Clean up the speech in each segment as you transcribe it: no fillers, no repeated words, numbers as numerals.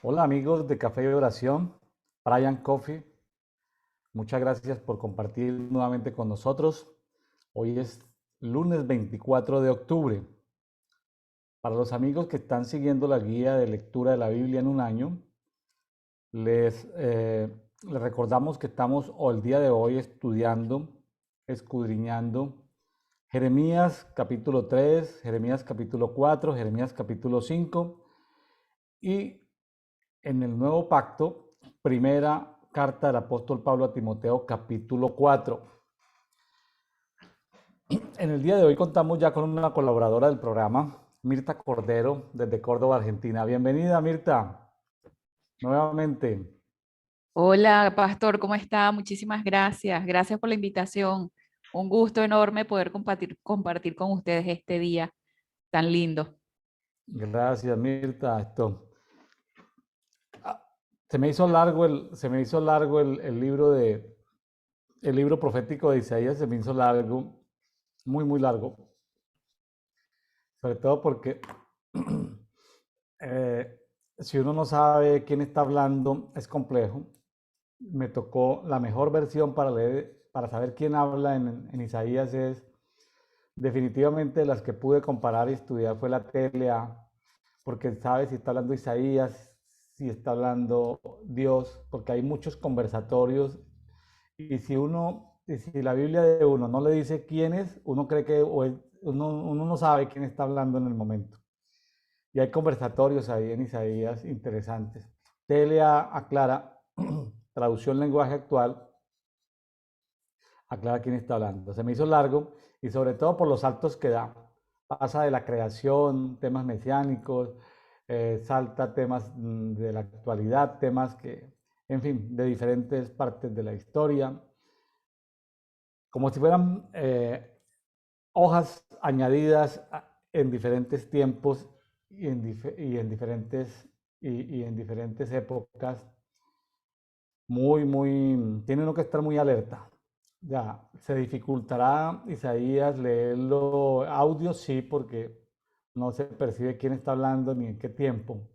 Hola amigos de Café y Oración, Brian Coffee, muchas gracias por compartir nuevamente con nosotros. Hoy es lunes 24 de octubre. Para los amigos que están siguiendo la guía de lectura de la Biblia en un año, les recordamos que estamos el día de hoy estudiando, escudriñando Jeremías capítulo 3, Jeremías capítulo 4, Jeremías capítulo 5 y en el nuevo pacto, primera carta del apóstol Pablo a Timoteo, capítulo 4. En el día de hoy contamos ya con una colaboradora del programa, Mirta Cordero, desde Córdoba, Argentina. Bienvenida, Mirta, nuevamente. Hola, Pastor, ¿cómo está? Muchísimas gracias. Gracias por la invitación. Un gusto enorme poder compartir con ustedes este día tan lindo. Gracias, Mirta. Se me hizo largo el el libro profético de Isaías, se me hizo largo, muy, muy largo, sobre todo porque Eh, si uno no sabe quién está hablando, es complejo. Me tocó la mejor versión para leer, para saber quién habla en Isaías es definitivamente las que pude comparar y estudiar fue la TLA, porque sabe si está hablando Isaías, si está hablando Dios, porque hay muchos conversatorios y si la Biblia de uno no le dice quién es, uno cree que uno no sabe quién está hablando en el momento. Y hay conversatorios ahí en Isaías interesantes. TLA aclara, traducción lenguaje actual, aclara quién está hablando. Se me hizo largo y sobre todo por los saltos que da. Pasa de la creación, temas mesiánicos, salta temas de la actualidad, temas que, en fin, de diferentes partes de la historia, como si fueran hojas añadidas en diferentes tiempos y en diferentes épocas. Tiene uno que estar muy alerta. Ya, se dificultará Isaías leerlo audio, sí, porque no se percibe quién está hablando ni en qué tiempo.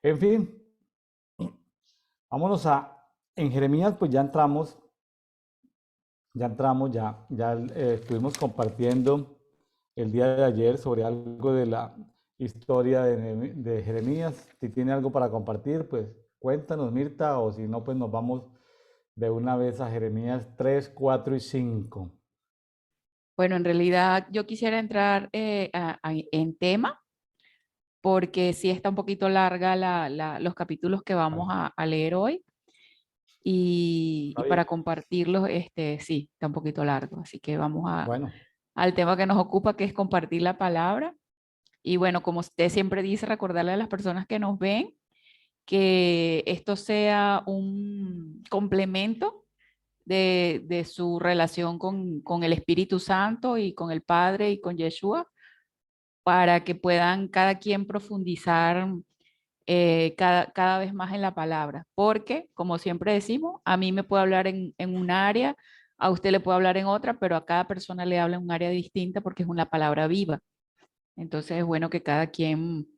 En fin, vámonos en Jeremías, pues ya estuvimos compartiendo el día de ayer sobre algo de la historia de Jeremías. Si tiene algo para compartir, pues cuéntanos, Mirta, o si no, pues nos vamos de una vez a Jeremías 3, 4 y 5. Bueno, en realidad yo quisiera entrar en tema porque sí está un poquito larga los capítulos que vamos Vale, a leer hoy y está bien. para compartirlos, sí, está un poquito largo. Así que Bueno, al tema que nos ocupa, que es compartir la palabra. Y bueno, como usted siempre dice, recordarle a las personas que nos ven que esto sea un complemento de su relación con el Espíritu Santo y con el Padre y con Yeshua, para que puedan cada quien profundizar cada vez más en la palabra. Porque, como siempre decimos, a mí me puede hablar en un área, a usted le puede hablar en otra, pero a cada persona le habla en un área distinta porque es una palabra viva. Entonces es bueno que cada quien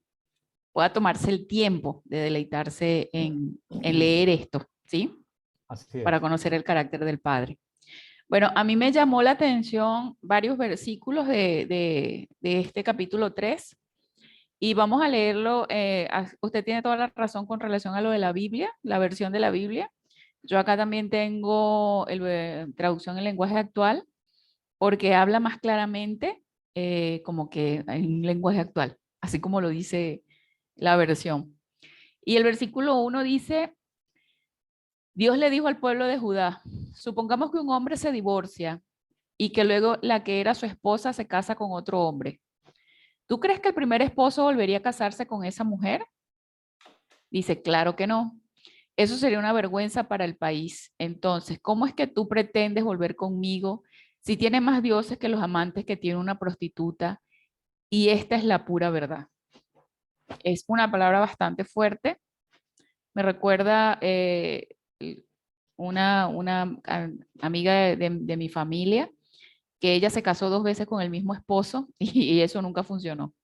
pueda tomarse el tiempo de deleitarse en leer esto, ¿sí? así Para es. conocer el carácter del Padre. Bueno, a mí me llamó la atención varios versículos de este capítulo 3 y vamos a leerlo. Usted tiene toda la razón con relación a lo de la Biblia, la versión de la Biblia. Yo acá también tengo traducción en lenguaje actual porque habla más claramente como que en lenguaje actual, así como lo dice la versión. Y el versículo 1 dice, Dios le dijo al pueblo de Judá, supongamos que un hombre se divorcia y que luego la que era su esposa se casa con otro hombre. ¿Tú crees que el primer esposo volvería a casarse con esa mujer? Dice, claro que no. Eso sería una vergüenza para el país. Entonces, ¿cómo es que tú pretendes volver conmigo si tiene más dioses que los amantes que tiene una prostituta? Y esta es la pura verdad. Es una palabra bastante fuerte. Me recuerda una amiga de mi familia, que ella se casó dos veces con el mismo esposo y eso nunca funcionó.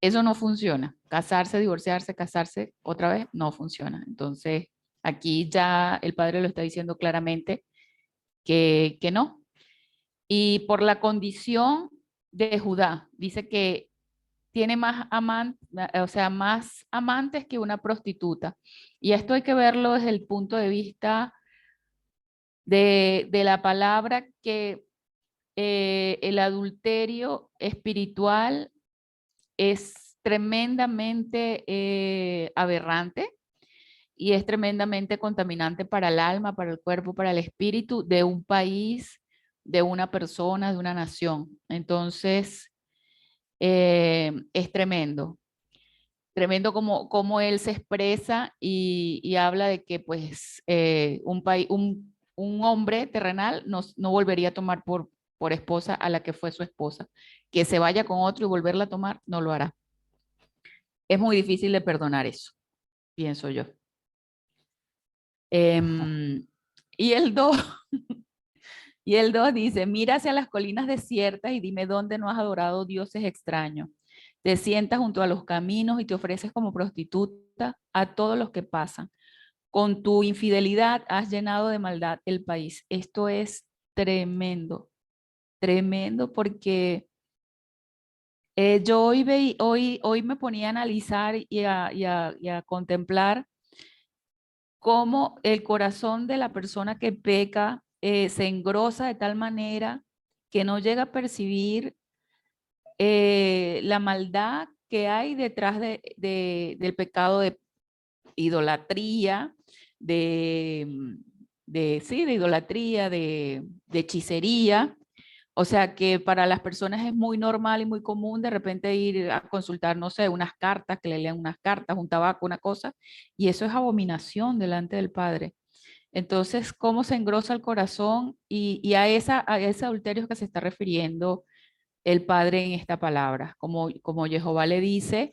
Eso no funciona. Casarse, divorciarse, casarse otra vez, no funciona. Entonces, aquí ya el padre lo está diciendo claramente que no. Y por la condición de Judá, dice que tiene más amantes, o sea, más amantes que una prostituta. Y esto hay que verlo desde el punto de vista de la palabra que el adulterio espiritual es tremendamente aberrante y es tremendamente contaminante para el alma, para el cuerpo, para el espíritu de un país, de una persona, de una nación. Entonces, es tremendo, tremendo como él se expresa y habla de que pues un hombre terrenal no volvería a tomar por esposa a la que fue su esposa. Que se vaya con otro y volverla a tomar, no lo hará. Es muy difícil de perdonar eso, pienso yo. Y el 2 y el 2 dice, mira hacia las colinas desiertas y dime dónde no has adorado dioses extraños. Te sientas junto a los caminos y te ofreces como prostituta a todos los que pasan. Con tu infidelidad has llenado de maldad el país. Esto es tremendo, tremendo porque yo hoy me ponía a analizar y a contemplar cómo el corazón de la persona que peca se engrosa de tal manera que no llega a percibir la maldad que hay detrás del pecado de idolatría, sí, de idolatría, de hechicería. O sea que para las personas es muy normal y muy común de repente ir a consultar, no sé, unas cartas, que le lean unas cartas, un tabaco, una cosa, y eso es abominación delante del Padre. Entonces, ¿cómo se engrosa el corazón? Y a ese adulterio que se está refiriendo el Padre en esta palabra, como Jehová le dice,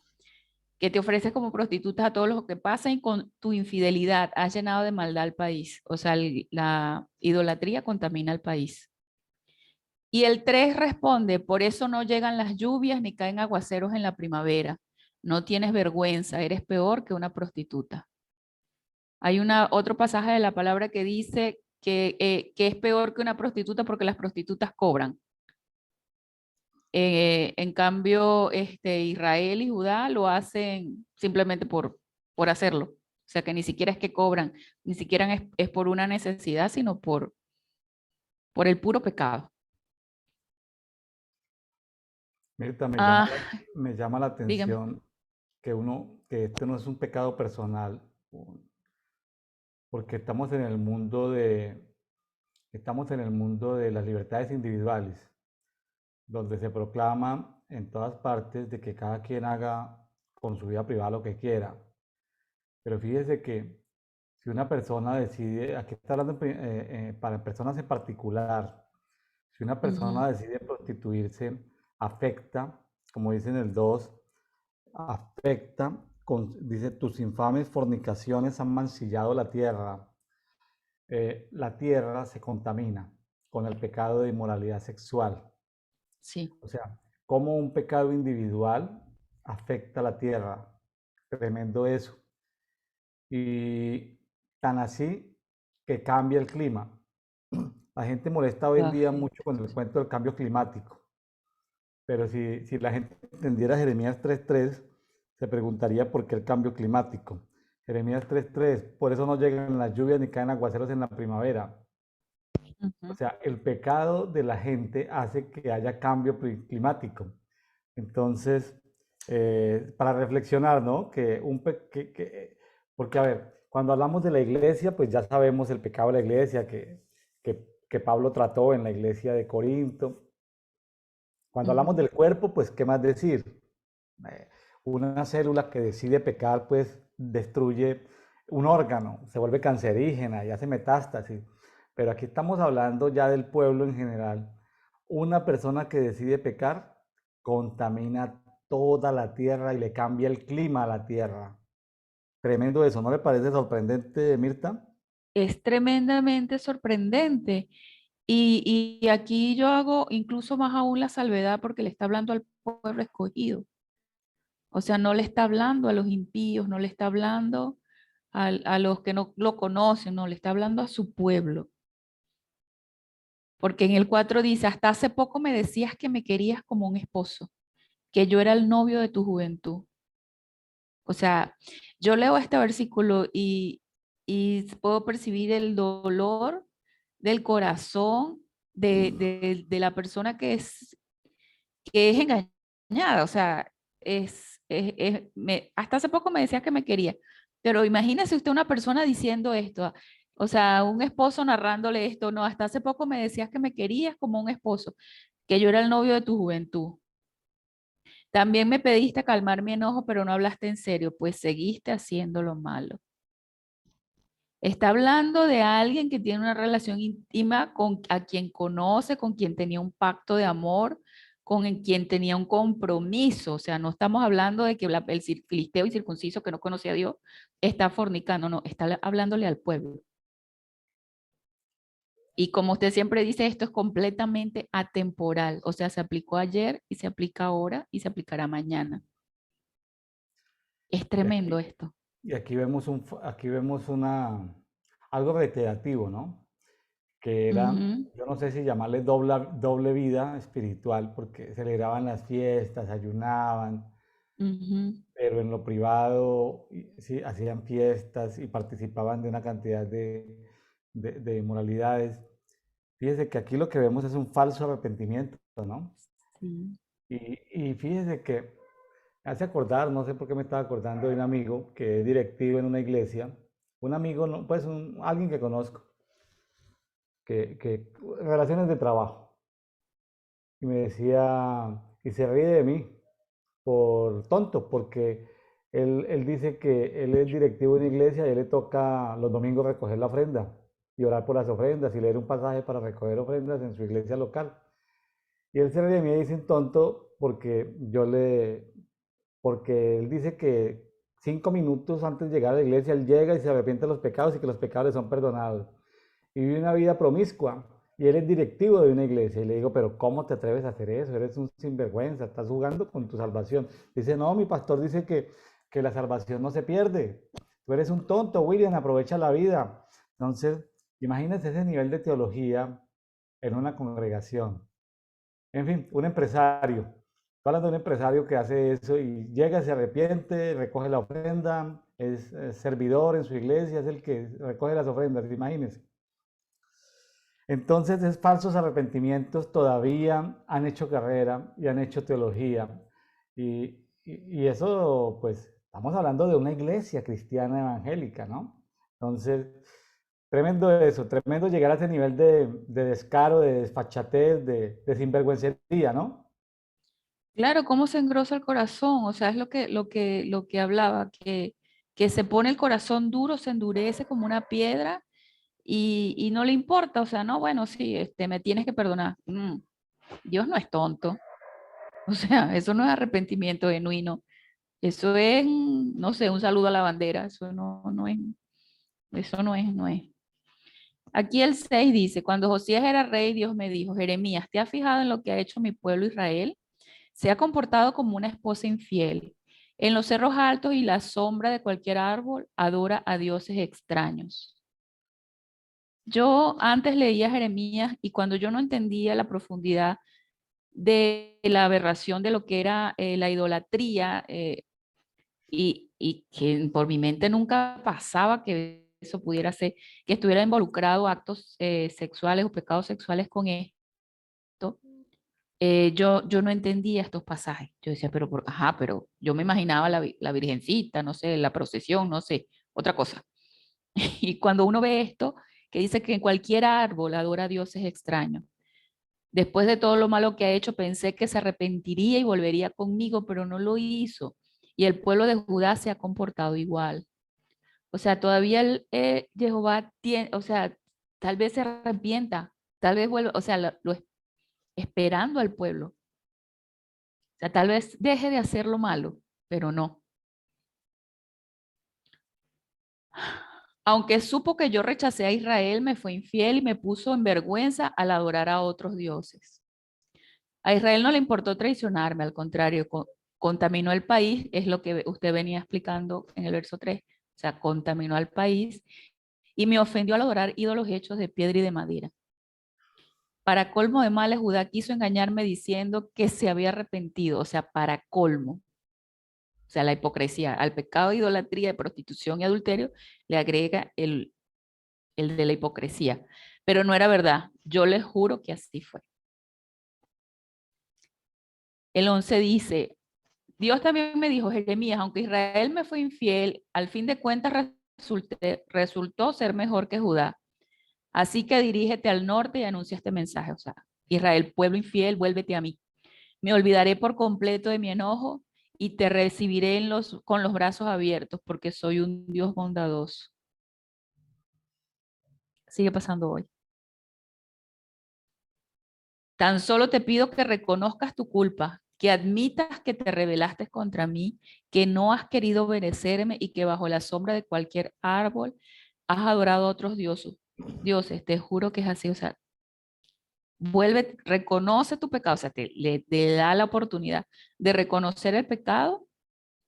que te ofreces como prostituta a todos los que pasan y con tu infidelidad has llenado de maldad al país. O sea, la idolatría contamina al país. Y el 3 responde, por eso no llegan las lluvias ni caen aguaceros en la primavera. No tienes vergüenza, eres peor que una prostituta. Hay otro pasaje de la palabra que dice que es peor que una prostituta porque las prostitutas cobran. En cambio, Israel y Judá lo hacen simplemente por hacerlo. O sea que ni siquiera es que cobran, ni siquiera es por una necesidad, sino por el puro pecado. Mirta, Ah, me llama la dígame. atención que este no es un pecado personal, porque estamos en el mundo de las libertades individuales, donde se proclama en todas partes de que cada quien haga con su vida privada lo que quiera. Pero fíjese que si una persona decide, aquí está hablando para personas en particular, si una Ujú. persona decide prostituirse, afecta, como dice en el 2, afecta, dice, tus infames fornicaciones han mancillado la tierra. La tierra se contamina con el pecado de inmoralidad sexual. Sí, O sea, cómo un pecado individual afecta a la tierra. Tremendo eso. Y tan así que cambia el clima. La gente molesta hoy en día mucho con el cuento del cambio climático, pero si la gente entendiera Jeremías 3.3, se preguntaría por qué el cambio climático. Jeremías 3.3, por eso no llegan las lluvias ni caen aguaceros en la primavera. O ujú. sea, el pecado de la gente hace que haya cambio climático. Entonces, para reflexionar, ¿no? Porque, a ver, cuando hablamos de la iglesia, pues ya sabemos el pecado de la iglesia que Pablo trató en la iglesia de Corinto. Cuando hablamos Ujú. del cuerpo, pues, ¿qué más decir? Eh, una célula que decide pecar, pues, destruye un órgano, se vuelve cancerígena y hace metástasis. Pero aquí estamos hablando ya del pueblo en general. Una persona que decide pecar contamina toda la tierra y le cambia el clima a la tierra. Tremendo eso, ¿no le parece sorprendente, Mirta? Es tremendamente sorprendente. Y aquí yo hago incluso más aún la salvedad porque le está hablando al pueblo escogido. O sea, no le está hablando a los impíos, no le está hablando a los que no lo conocen, no, le está hablando a su pueblo. Porque en el 4 dice, hasta hace poco me decías que me querías como un esposo, que yo era el novio de tu juventud. O sea, yo leo este versículo y puedo percibir el dolor del corazón de la persona que es engañada. O sea, hasta hace poco me decías que me quería, pero imagínese usted una persona diciendo esto, o sea, un esposo narrándole esto, no, hasta hace poco me decías que me querías como un esposo, que yo era el novio de tu juventud. También me pediste calmar mi enojo, pero no hablaste en serio, pues seguiste haciendo lo malo. Está hablando de alguien que tiene una relación íntima con a quien conoce, con quien tenía un pacto de amor, quien tenía un compromiso. O sea, no estamos hablando de que el filisteo y circunciso que no conocía a Dios está fornicando, no, está hablándole al pueblo. Y como usted siempre dice, esto es completamente atemporal. O sea, se aplicó ayer y se aplica ahora y se aplicará mañana. Es Y tremendo aquí, esto. y aquí vemos algo reiterativo, ¿no? Que era, Ujú, yo no sé si llamarle doble vida espiritual, porque celebraban las fiestas, ayunaban, ujú. pero en lo privado sí hacían fiestas y participaban de una cantidad de inmoralidades. Fíjese que aquí lo que vemos es un falso arrepentimiento, ¿no? Sí. Y fíjese que me hace acordar, no sé por qué me estaba acordando de un amigo que es directivo en una iglesia, un amigo, pues alguien que conozco, que relaciones de trabajo, y me decía, y se ríe de mí por tonto, porque él dice que él es directivo de una iglesia y a él le toca los domingos recoger la ofrenda y orar por las ofrendas y leer un pasaje para recoger ofrendas en su iglesia local. Y él se ríe de mí y dice un tonto porque él dice que 5 minutos antes de llegar a la iglesia, él llega y se arrepiente de los pecados y que los pecados le son perdonados. Y vive una vida promiscua. Y él es directivo de una iglesia. Y le digo, pero ¿cómo te atreves a hacer eso? Eres un sinvergüenza, estás jugando con tu salvación. Dice, no, mi pastor dice que la salvación no se pierde. Tú eres un tonto, William, aprovecha la vida. Entonces, imagínense ese nivel de teología en una congregación. En fin, un empresario. Estoy hablando de un empresario que hace eso y llega, se arrepiente, recoge la ofrenda, es servidor en su iglesia, es el que recoge las ofrendas, imagínense. Entonces, esos falsos arrepentimientos todavía han hecho carrera y han hecho teología. Y eso, pues, estamos hablando de una iglesia cristiana evangélica, ¿no? Entonces, tremendo eso, tremendo llegar a ese nivel de descaro, de desfachatez, de sinvergüencería, ¿no? Claro, cómo se engrosa el corazón, o sea, es lo que hablaba, que se pone el corazón duro, se endurece como una piedra y no le importa, o sea, no, bueno, sí, me tienes que perdonar. Dios no es tonto, o sea, eso no es arrepentimiento genuino, eso es, no sé, un saludo a la bandera, eso no es. Aquí el 6 dice, cuando Josías era rey, Dios me dijo, Jeremías, ¿te has fijado en lo que ha hecho mi pueblo Israel? Se ha comportado como una esposa infiel. En los cerros altos y la sombra de cualquier árbol adora a dioses extraños. Yo antes leía Jeremías y cuando yo no entendía la profundidad de la aberración de lo que era la idolatría y que por mi mente nunca pasaba que eso pudiera ser, que estuviera involucrado actos sexuales o pecados sexuales con esto, yo no entendía estos pasajes. Yo decía, pero yo me imaginaba la virgencita, no sé, la procesión, no sé, otra cosa. Y cuando uno ve esto, que dice que en cualquier árbol adora a dioses extraños. Después de todo lo malo que ha hecho, pensé que se arrepentiría y volvería conmigo, pero no lo hizo. Y el pueblo de Judá se ha comportado igual. O sea, todavía Jehová tiene, o sea, tal vez se arrepienta, tal vez vuelva, o sea, esperando al pueblo. O sea, tal vez deje de hacer lo malo, pero no. Aunque supo que yo rechacé a Israel, me fue infiel y me puso en vergüenza al adorar a otros dioses. A Israel no le importó traicionarme, al contrario, contaminó el país, es lo que usted venía explicando en el verso 3. O sea, contaminó al país y me ofendió al adorar ídolos hechos de piedra y de madera. Para colmo de males, Judá quiso engañarme diciendo que se había arrepentido, o sea, para colmo. O sea, la hipocresía. Al pecado de idolatría, de prostitución y adulterio, le agrega el de la hipocresía. Pero no era verdad. Yo les juro que así fue. El 11 dice, Dios también me dijo, Jeremías, aunque Israel me fue infiel, al fin de cuentas resultó ser mejor que Judá. Así que dirígete al norte y anuncia este mensaje. O sea, Israel, pueblo infiel, vuélvete a mí. Me olvidaré por completo de mi enojo y te recibiré con los brazos abiertos porque soy un Dios bondadoso. Sigue pasando hoy. Tan solo te pido que reconozcas tu culpa, que admitas que te rebelaste contra mí, que no has querido obedecerme y que bajo la sombra de cualquier árbol has adorado a otros dioses. Dioses, te juro que es así. O sea, vuelve, reconoce tu pecado, o sea, te da la oportunidad de reconocer el pecado,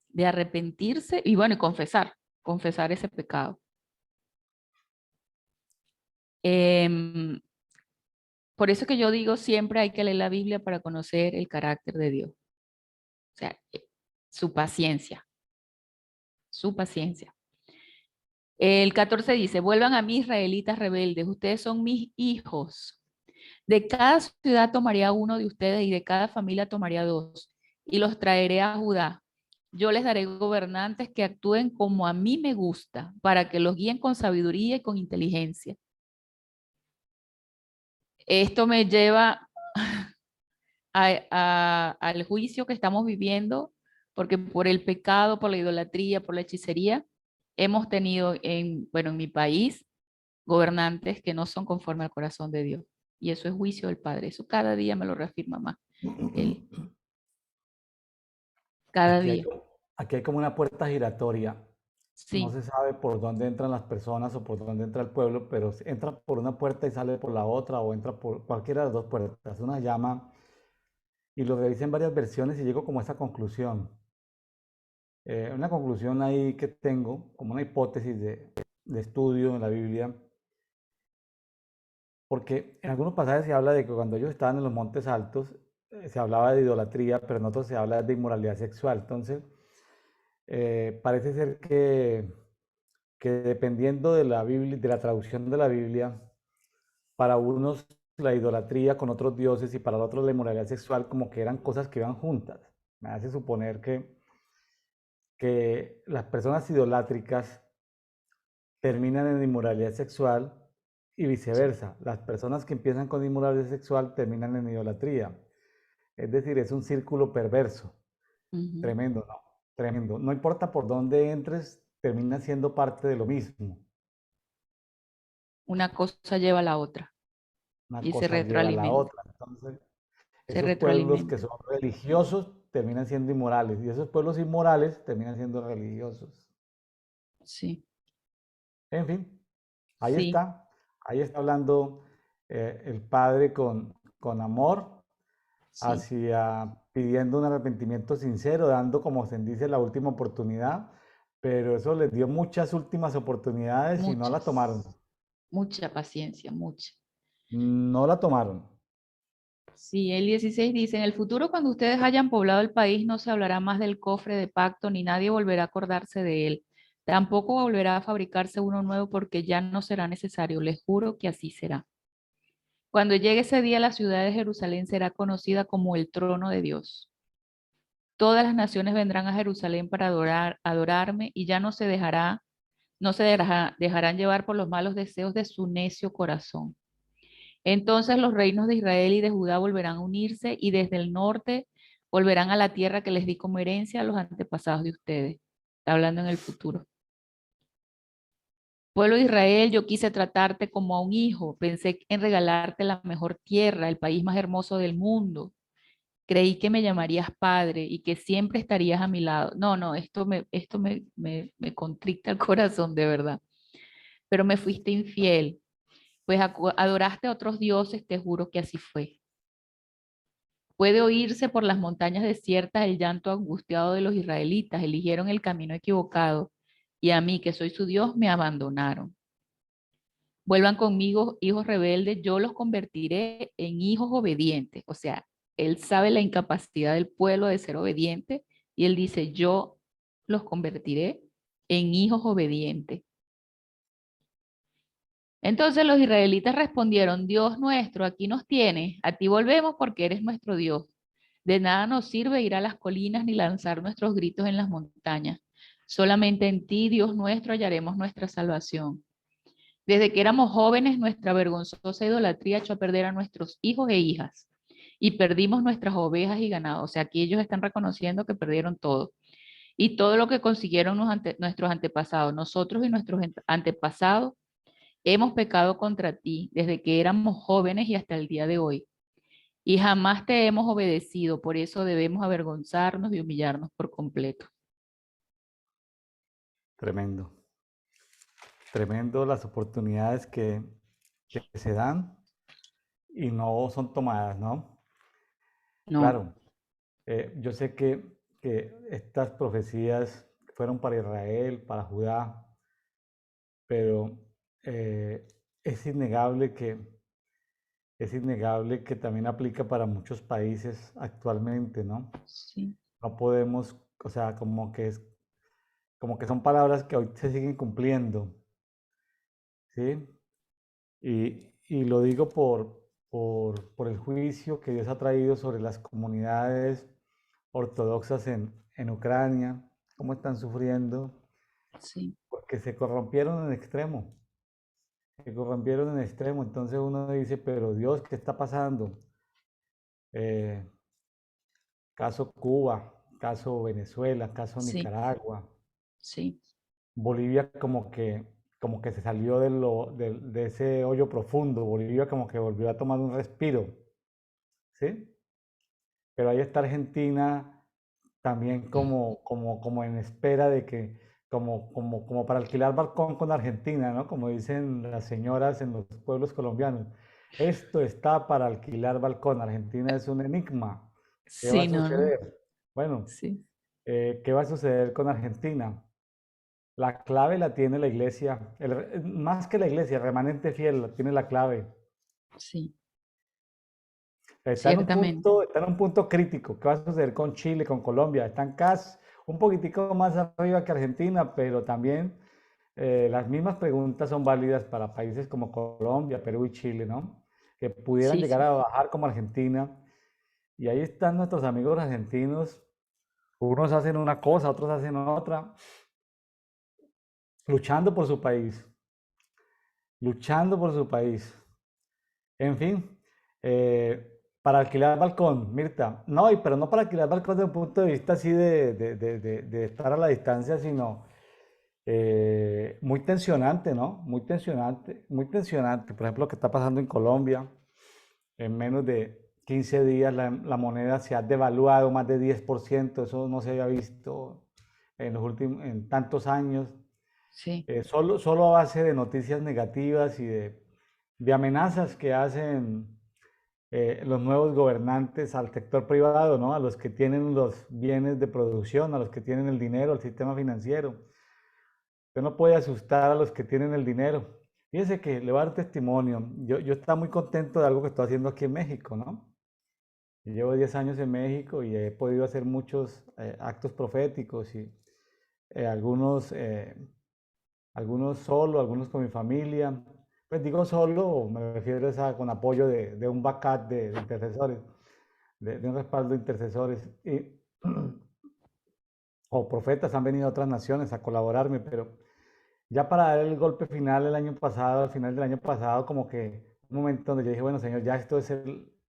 de arrepentirse y bueno, y confesar ese pecado. Em, por eso que yo digo siempre hay que leer la Biblia para conocer el carácter de Dios. O sea, su paciencia, su paciencia. El 14 dice, vuelvan a mí, israelitas rebeldes, ustedes son mis hijos. De cada ciudad tomaría uno de ustedes y de cada familia tomaría dos, y los traeré a Judá. Yo les daré gobernantes que actúen como a mí me gusta, para que los guíen con sabiduría y con inteligencia. Esto me lleva al juicio que estamos viviendo, porque por el pecado, por la idolatría, por la hechicería, hemos tenido bueno, en mi país gobernantes que no son conforme al corazón de Dios. Y eso es juicio del Padre. Eso cada día me lo reafirma más. Él, cada Aquí hay, día. aquí hay como una puerta giratoria. No Sí. se sabe por dónde entran las personas o por dónde entra el pueblo, pero entra por una puerta y sale por la otra o entra por cualquiera de las dos puertas. Una llama y lo revisé en varias versiones y llego como a esa conclusión. Una conclusión ahí que tengo, como una hipótesis de estudio en la Biblia, porque en algunos pasajes se habla de que cuando ellos estaban en los montes altos, se hablaba de idolatría, pero en otros se habla de inmoralidad sexual. Entonces, parece ser que dependiendo de la Biblia, de la traducción de la Biblia, para unos la idolatría con otros dioses y para otros la inmoralidad sexual como que eran cosas que iban juntas. Me hace suponer que las personas idolátricas terminan en inmoralidad sexual y viceversa. Las personas que empiezan con inmoralidad sexual terminan en idolatría. Es decir, es un círculo perverso. Ujú. Tremendo, ¿no? Tremendo. No importa por dónde entres, termina siendo parte de lo mismo. Una cosa lleva a la otra Una y se cosa lleva a la retroalimenta. otra. Entonces, Se esos pueblos que retroalimenta. son religiosos terminan siendo inmorales y esos pueblos inmorales terminan siendo religiosos. Sí, En fin, sí, ahí está hablando el Padre con amor, sí. hacia pidiendo un arrepentimiento sincero, dando, como se dice, la última oportunidad, pero eso les dio muchas últimas oportunidades y no la tomaron. Muchas. Mucha paciencia, mucha. No la tomaron. Sí, el 16 dice, en el futuro cuando ustedes hayan poblado el país no se hablará más del cofre de pacto ni nadie volverá a acordarse de él. Tampoco volverá a fabricarse uno nuevo porque ya no será necesario. Les juro que así será. Cuando llegue ese día, la ciudad de Jerusalén será conocida como el trono de Dios. Todas las naciones vendrán a Jerusalén para adorarme y ya dejarán llevar por los malos deseos de su necio corazón. Entonces los reinos de Israel y de Judá volverán a unirse y desde el norte volverán a la tierra que les di como herencia a los antepasados de ustedes. Está hablando en el futuro. Pueblo de Israel, yo quise tratarte como a un hijo, pensé en regalarte la mejor tierra, el país más hermoso del mundo. Creí que me llamarías padre y que siempre estarías a mi lado. No, no, esto me contricta el corazón de verdad. Pero me fuiste infiel, pues adoraste a otros dioses, te juro que así fue. Puede oírse por las montañas desiertas el llanto angustiado de los israelitas. Eligieron el camino equivocado y a mí, que soy su Dios, me abandonaron. Vuelvan conmigo, hijos rebeldes, yo los convertiré en hijos obedientes. O sea, él sabe la incapacidad del pueblo de ser obediente y él dice, yo los convertiré en hijos obedientes. Entonces los israelitas respondieron, Dios nuestro, aquí nos tienes, a ti volvemos porque eres nuestro Dios. De nada nos sirve ir a las colinas ni lanzar nuestros gritos en las montañas. Solamente en ti, Dios nuestro, hallaremos nuestra salvación. Desde que éramos jóvenes, nuestra vergonzosa idolatría echó a perder a nuestros hijos e hijas y perdimos nuestras ovejas y ganado. O sea, aquí ellos están reconociendo que perdieron todo. Y todo lo que consiguieron nuestros antepasados, nosotros y nuestros antepasados, hemos pecado contra ti desde que éramos jóvenes y hasta el día de hoy. Y jamás te hemos obedecido, por eso debemos avergonzarnos y humillarnos por completo. Tremendo. Tremendo las oportunidades que se dan y no son tomadas, ¿no? No, Claro, yo sé que estas profecías fueron para Israel, para Judá, pero eh, es innegable que también aplica para muchos países actualmente, ¿no? sí, No podemos, o sea, como que son palabras que hoy se siguen cumpliendo, ¿sí? Y lo digo por el juicio que Dios ha traído sobre las comunidades ortodoxas en Ucrania, cómo están sufriendo, sí, porque se corrompieron en extremo, se corrompieron en extremo. Entonces uno dice, pero Dios, ¿qué está pasando? Eh, Caso Cuba, caso Venezuela, caso sí, Nicaragua, sí, Bolivia como que se salió de ese hoyo profundo, Bolivia como que volvió a tomar un respiro, ¿sí? Pero ahí está Argentina también como en espera de que, como para alquilar balcón con Argentina, ¿no? Como dicen las señoras en los pueblos colombianos. Esto está para alquilar balcón. Argentina es un enigma. ¿Qué va a sí, no, no, suceder? Bueno, sí, ¿qué va a suceder con Argentina? La clave la tiene la iglesia, más que la iglesia, el remanente fiel tiene la clave. sí, Está ciertamente, en un punto crítico. ¿Qué va a suceder con Chile, con Colombia? Están casi un poquitico más arriba que Argentina, pero también las mismas preguntas son válidas para países como Colombia, Perú y Chile, ¿no? Que pudieran sí, llegar sí, a bajar como Argentina. Y ahí están nuestros amigos argentinos. Unos hacen una cosa, otros hacen otra, luchando por su país, luchando por su país. En fin, para alquilar balcón, Mirta. No, pero no para alquilar balcón desde un punto de vista así de estar a la distancia, sino muy tensionante, ¿no? Muy tensionante, muy tensionante. Por ejemplo, lo que está pasando en Colombia. En menos de 15 días la moneda se ha devaluado más de 10%. Eso no se había visto en los últimos, en tantos años. sí, Solo a base de noticias negativas y de amenazas que hacen los nuevos gobernantes al sector privado, ¿no? A los que tienen los bienes de producción, a los que tienen el dinero, al sistema financiero. Usted no puede asustar a los que tienen el dinero. Fíjese que le voy a dar testimonio. Yo estaba muy contento de algo que estoy haciendo aquí en México, ¿no? Yo llevo 10 años en México y he podido hacer muchos actos proféticos y eh, algunos, eh, algunos solo, algunos con mi familia. Pues digo solo, me refiero a con apoyo de un backup de intercesores, de un respaldo de intercesores. O profetas han venido a otras naciones a colaborarme, pero ya para dar el golpe final el año pasado, al final del año pasado, como que un momento donde yo dije, bueno, Señor, ya esto es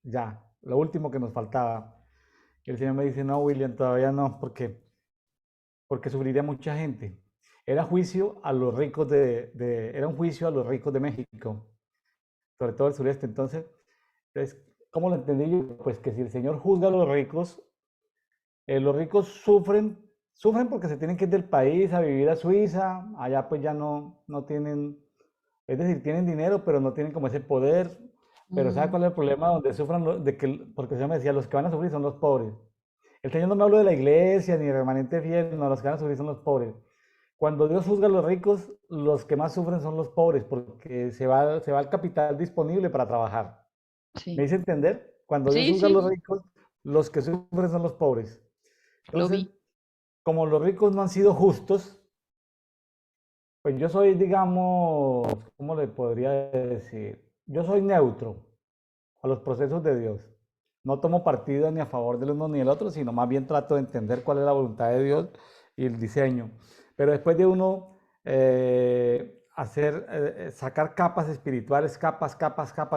ya, lo último que nos faltaba. Y el Señor me dice, no, William, todavía no, porque sufriría mucha gente. Era juicio a los ricos era un juicio a los ricos de México, sobre todo el sureste. Entonces, ¿cómo lo entendí yo? Pues que si el Señor juzga a los ricos sufren porque se tienen que ir del país a vivir a Suiza, allá pues ya no tienen, es decir, tienen dinero, pero no tienen como ese poder. Pero ¿sabe Mm, cuál es el problema? Donde sufran, porque el Señor me decía, los que van a sufrir son los pobres. El Señor no me habló de la iglesia ni de remanente fiel, no, los que van a sufrir son los pobres. Cuando Dios juzga a los ricos, los que más sufren son los pobres, porque se va el capital disponible para trabajar. ¿Me sí, hice entender? Cuando Dios sí, juzga a los sí, ricos, los que sufren son los pobres. lo Entonces, vi. como los ricos no han sido justos, pues yo soy, digamos, ¿cómo le podría decir? Yo soy neutro a los procesos de Dios. No tomo partido ni a favor del uno ni del otro, sino más bien trato de entender cuál es la voluntad de Dios y el diseño. Pero después de uno sacar capas espirituales, capas,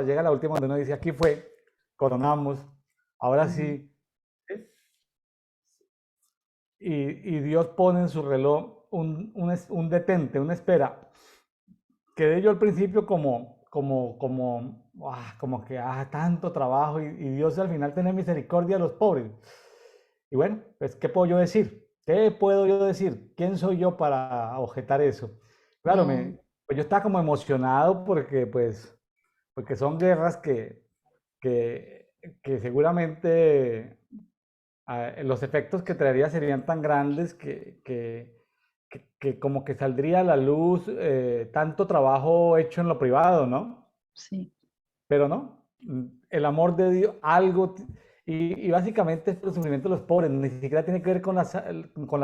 llega la última donde uno dice, aquí fue, coronamos, ahora Ujú. sí, y Dios pone en su reloj un detente, una espera. Quedé yo al principio como que, tanto trabajo y Dios al final tiene misericordia de los pobres. Y bueno, pues, ¿qué puedo yo decir? ¿Qué puedo yo decir? ¿Quién soy yo para objetar eso? Claro, No, pues yo estaba como emocionado porque son guerras que, que seguramente los efectos que traería serían tan grandes que como que saldría a la luz tanto trabajo hecho en lo privado, ¿no? sí, Pero no, el amor de Dios, y básicamente es el sufrimiento de los pobres, ni siquiera tiene que ver con la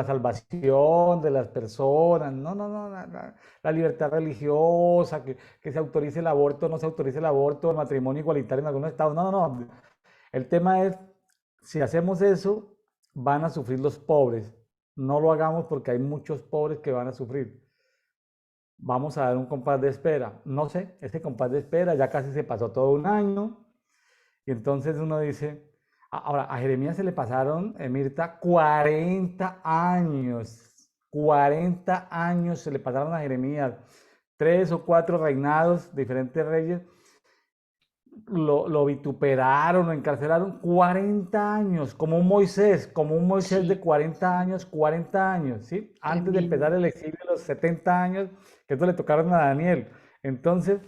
salvación de las personas, no, la libertad religiosa, que se autorice el aborto, no se autorice el aborto, el matrimonio igualitario en algunos estados, no, el tema es, si hacemos eso, van a sufrir los pobres, no lo hagamos porque hay muchos pobres que van a sufrir. Vamos a dar un compás de espera. No sé, ese compás de espera ya casi se pasó todo un año. Y entonces uno dice, ahora a Jeremías se le pasaron, Mirta, 40 años. 40 años se le pasaron a Jeremías. 3 o 4 reinados, diferentes reyes, lo vituperaron, lo encarcelaron 40 años, como un Moisés de sí, 40 años, 40 años, ¿sí? Antes de empezar tremendo. el exilio de los 70 años, que esto le tocaron a Daniel. Entonces,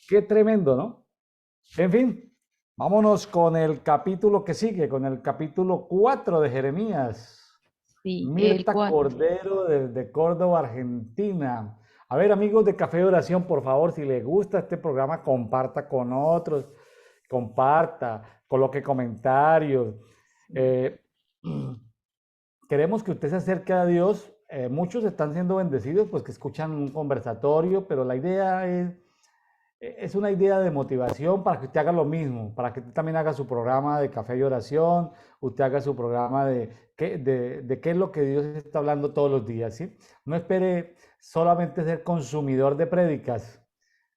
qué tremendo, ¿no? En fin, vámonos con el capítulo que sigue, con el capítulo 4 de Jeremías. Sí, el Mirta 4. Cordero desde Córdoba, Argentina. A ver, amigos de Café de Oración, por favor, si les gusta este programa, comparta con otros, comparta, coloque comentarios. Eh, Queremos que usted se acerque a Dios. Muchos están siendo bendecidos, pues que escuchan un conversatorio, pero la idea es una idea de motivación para que usted haga lo mismo, para que usted también haga su programa de café y oración, usted haga su programa de qué es lo que Dios está hablando todos los días, ¿sí? No espere solamente ser consumidor de prédicas,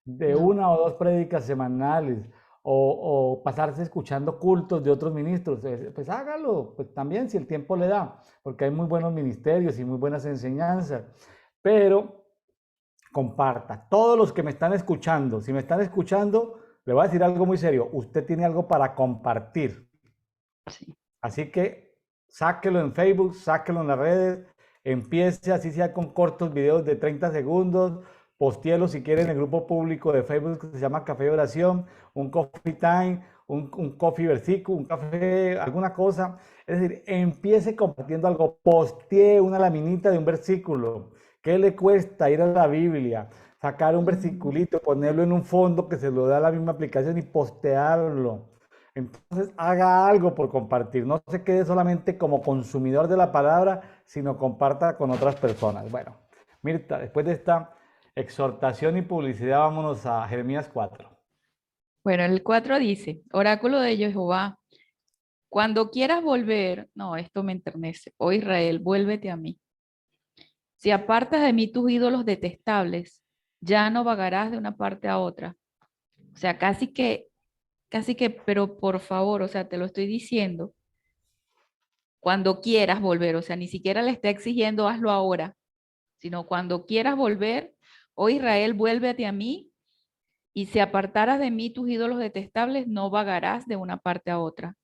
de No, 1 o 2 prédicas semanales, o pasarse escuchando cultos de otros ministros. Pues hágalo, pues también si el tiempo le da, porque hay muy buenos ministerios y muy buenas enseñanzas, pero comparta. Todos los que me están escuchando, si me están escuchando, le voy a decir algo muy serio. Usted tiene algo para compartir. sí, Así que sáquelo en Facebook, sáquelo en las redes, empiece así sea con cortos videos de 30 segundos, postéelo si quiere en el grupo público de Facebook que se llama Café de Oración, un coffee time, un coffee versículo, un café, alguna cosa. Es decir, empiece compartiendo algo, postee una laminita de un versículo. ¿Qué le cuesta ir a la Biblia? Sacar un mm, versiculito, ponerlo en un fondo que se lo da la misma aplicación y postearlo. Entonces, haga algo por compartir. No se quede solamente como consumidor de la palabra, sino comparta con otras personas. Bueno, Mirta, después de esta exhortación y publicidad, vámonos a Jeremías 4. bueno, el 4 dice, oráculo de Jehová, cuando quieras volver, no, esto me enternece, oh Israel, vuélvete a mí. Si apartas de mí tus ídolos detestables, ya no vagarás de una parte a otra. O sea, casi que, pero por favor, o sea, te lo estoy diciendo, cuando quieras volver, o sea, ni siquiera le está exigiendo hazlo ahora, sino cuando quieras volver, oh Israel, vuélvete a mí, y si apartaras de mí tus ídolos detestables, no vagarás de una parte a otra.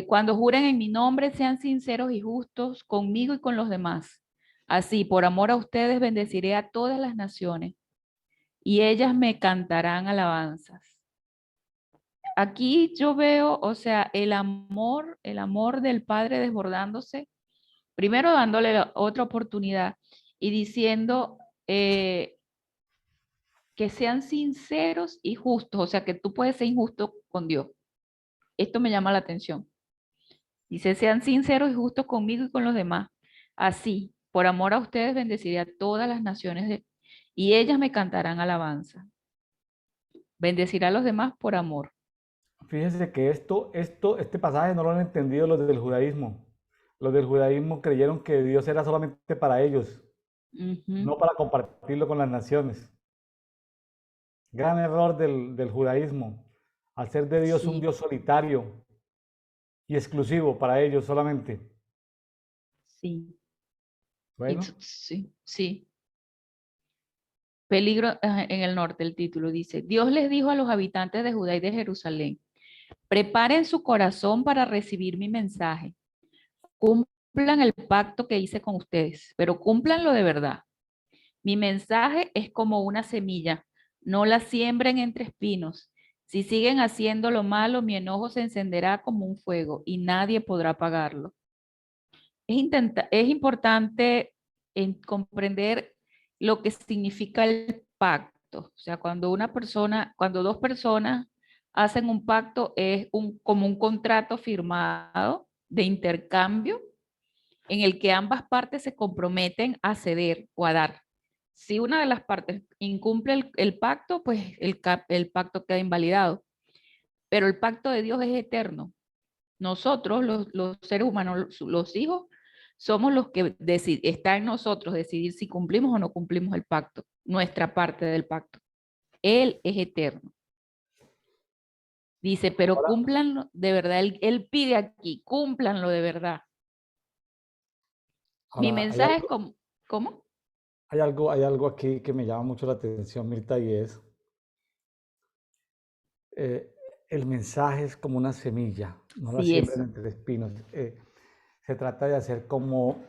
Cuando juren en mi nombre, sean sinceros y justos conmigo y con los demás. Así, por amor a ustedes, bendeciré a todas las naciones y ellas me cantarán alabanzas. Aquí yo veo, o sea, el amor del Padre desbordándose, primero dándole otra oportunidad y diciendo que sean sinceros y justos, o sea, que tú puedes ser injusto con Dios. Esto me llama la atención. Dice, sean sinceros y justos conmigo y con los demás. Así, por amor a ustedes, bendeciré a todas las naciones y ellas me cantarán alabanza. Bendecirá a los demás por amor. Fíjense que este pasaje no lo han entendido los del judaísmo. Los del judaísmo creyeron que Dios era solamente para ellos, Ujú. no para compartirlo con las naciones. Gran error del judaísmo. Al ser de Dios un Sí, Dios solitario y exclusivo para ellos solamente. sí. Bueno, Sí, sí. Peligro en el norte, el título dice, Dios les dijo a los habitantes de Judá y de Jerusalén, preparen su corazón para recibir mi mensaje. Cumplan el pacto que hice con ustedes, pero cúmplanlo de verdad. Mi mensaje es como una semilla, no la siembren entre espinos. Si siguen haciendo lo malo, mi enojo se encenderá como un fuego y nadie podrá apagarlo. Es importante comprender lo que significa el pacto. O sea, cuando dos personas hacen un pacto, es como un contrato firmado de intercambio en el que ambas partes se comprometen a ceder o a dar. Si una de las partes incumple el pacto, pues el pacto queda invalidado. Pero el pacto de Dios es eterno. Nosotros, los seres humanos, los hijos, somos los que está en nosotros decidir si cumplimos o no cumplimos el pacto, nuestra parte del pacto. Él es eterno. Dice, pero ahora, cúmplanlo de verdad. Él pide aquí, cúmplanlo de verdad. Mi ahora mensaje es como, ¿cómo? hay algo aquí que me llama mucho la atención, Mirta, y es eh, el mensaje es como una semilla, no la Sí, siembren eso. entre espinos. Se trata de hacer como,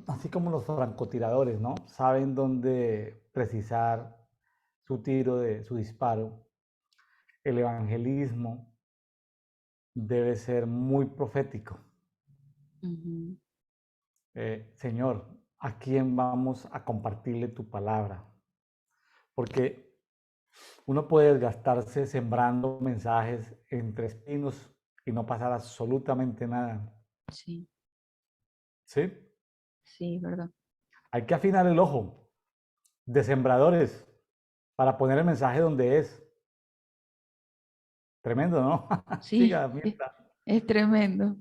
así como los francotiradores, ¿no? Saben dónde precisar su tiro, su disparo. El evangelismo debe ser muy profético. Ujú. Señor, ¿a quién vamos a compartirle tu palabra? Porque uno puede desgastarse sembrando mensajes entre espinos y no pasar absolutamente nada. Sí, ¿Sí? sí, verdad. Hay que afinar el ojo de sembradores para poner el mensaje donde es. Tremendo, ¿no? Sí, Siga, Mirta. es tremendo.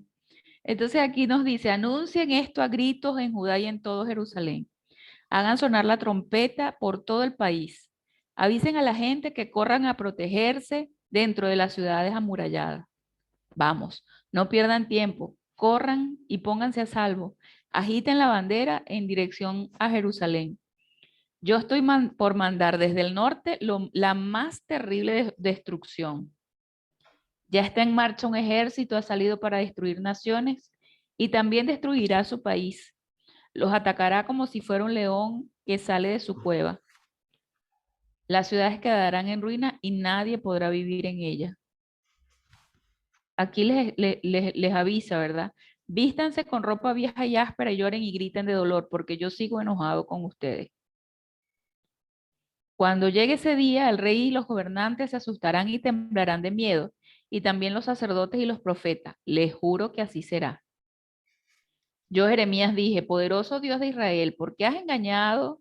Entonces aquí nos dice, anuncien esto a gritos en Judá y en todo Jerusalén. Hagan sonar la trompeta por todo el país. Avisen a la gente que corran a protegerse dentro de las ciudades amuralladas. Vamos, no pierdan tiempo, corran y pónganse a salvo. Agiten la bandera en dirección a Jerusalén. Yo estoy por mandar desde el norte la más terrible destrucción. Ya está en marcha un ejército, ha salido para destruir naciones y también destruirá su país. Los atacará como si fuera un león que sale de su cueva. Las ciudades quedarán en ruina y nadie podrá vivir en ellas. Aquí les avisa, ¿verdad? Vístanse con ropa vieja y áspera y lloren y griten de dolor porque yo sigo enojado con ustedes. Cuando llegue ese día, el rey y los gobernantes se asustarán y temblarán de miedo, y también los sacerdotes y los profetas. Les juro que así será. Yo, Jeremías, dije, poderoso Dios de Israel, ¿por qué has engañado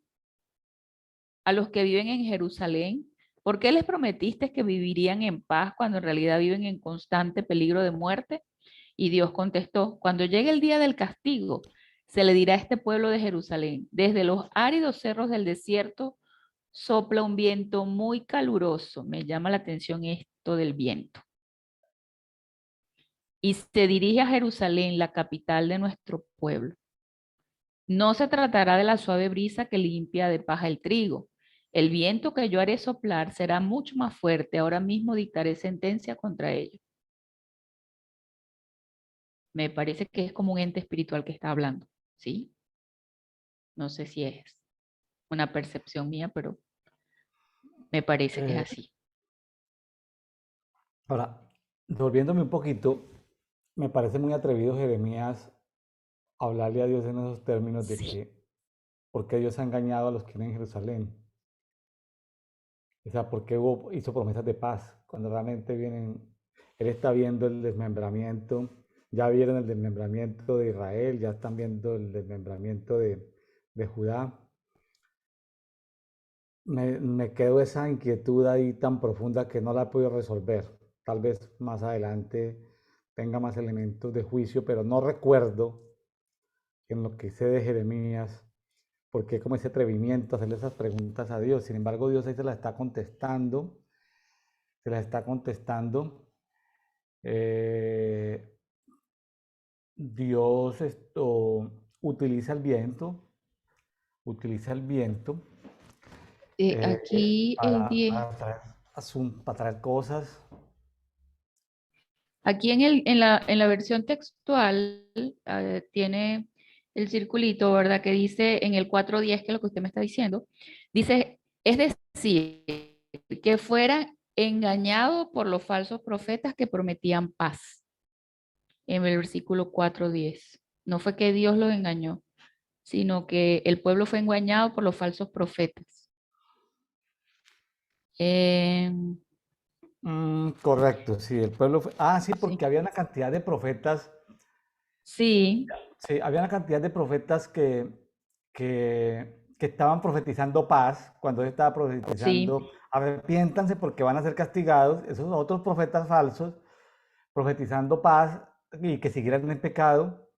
a los que viven en Jerusalén? ¿Por qué les prometiste que vivirían en paz cuando en realidad viven en constante peligro de muerte? Y Dios contestó, cuando llegue el día del castigo, se le dirá a este pueblo de Jerusalén, desde los áridos cerros del desierto sopla un viento muy caluroso. Me llama la atención esto del viento. Y se dirige a Jerusalén, la capital de nuestro pueblo. No se tratará de la suave brisa que limpia de paja el trigo. El viento que yo haré soplar será mucho más fuerte. Ahora mismo dictaré sentencia contra ellos. Me parece que es como un ente espiritual que está hablando, ¿sí? No sé si es una percepción mía, pero Me parece que es Eh, así. Ahora, volviéndome un poquito, me parece muy atrevido Jeremías hablarle a Dios en esos términos de Sí. que, ¿por qué Dios ha engañado a los que viven en Jerusalén? O sea, ¿por qué hizo promesas de paz cuando realmente vienen? Él está viendo el desmembramiento, ya vieron el desmembramiento de Israel, ya están viendo el desmembramiento de Judá. Me quedó esa inquietud ahí tan profunda que no la he podido resolver. Tal vez más adelante tenga más elementos de juicio, pero no recuerdo en lo que sé de Jeremías, por qué como ese atrevimiento a hacerle esas preguntas a Dios. Sin embargo, Dios ahí se las está contestando, se las está contestando. Eh, Dios utiliza el viento eh, Aquí el 10. para traer cosas. Aquí en la versión textual tiene el circulito, ¿verdad? Que dice en el 4:10, que es lo que usted me está diciendo, dice, es decir, que fuera engañado por los falsos profetas que prometían paz, en el versículo 4:10. No fue que Dios los engañó, sino que el pueblo fue engañado por los falsos profetas. Em, Correcto, sí, el pueblo fue. Ah, sí, sí, porque había una cantidad de profetas. sí, Sí, había una cantidad de profetas que estaban profetizando paz cuando él estaba sí, profetizando, arrepiéntanse porque van a ser castigados. Esos son otros profetas falsos profetizando paz y que siguieran en pecado.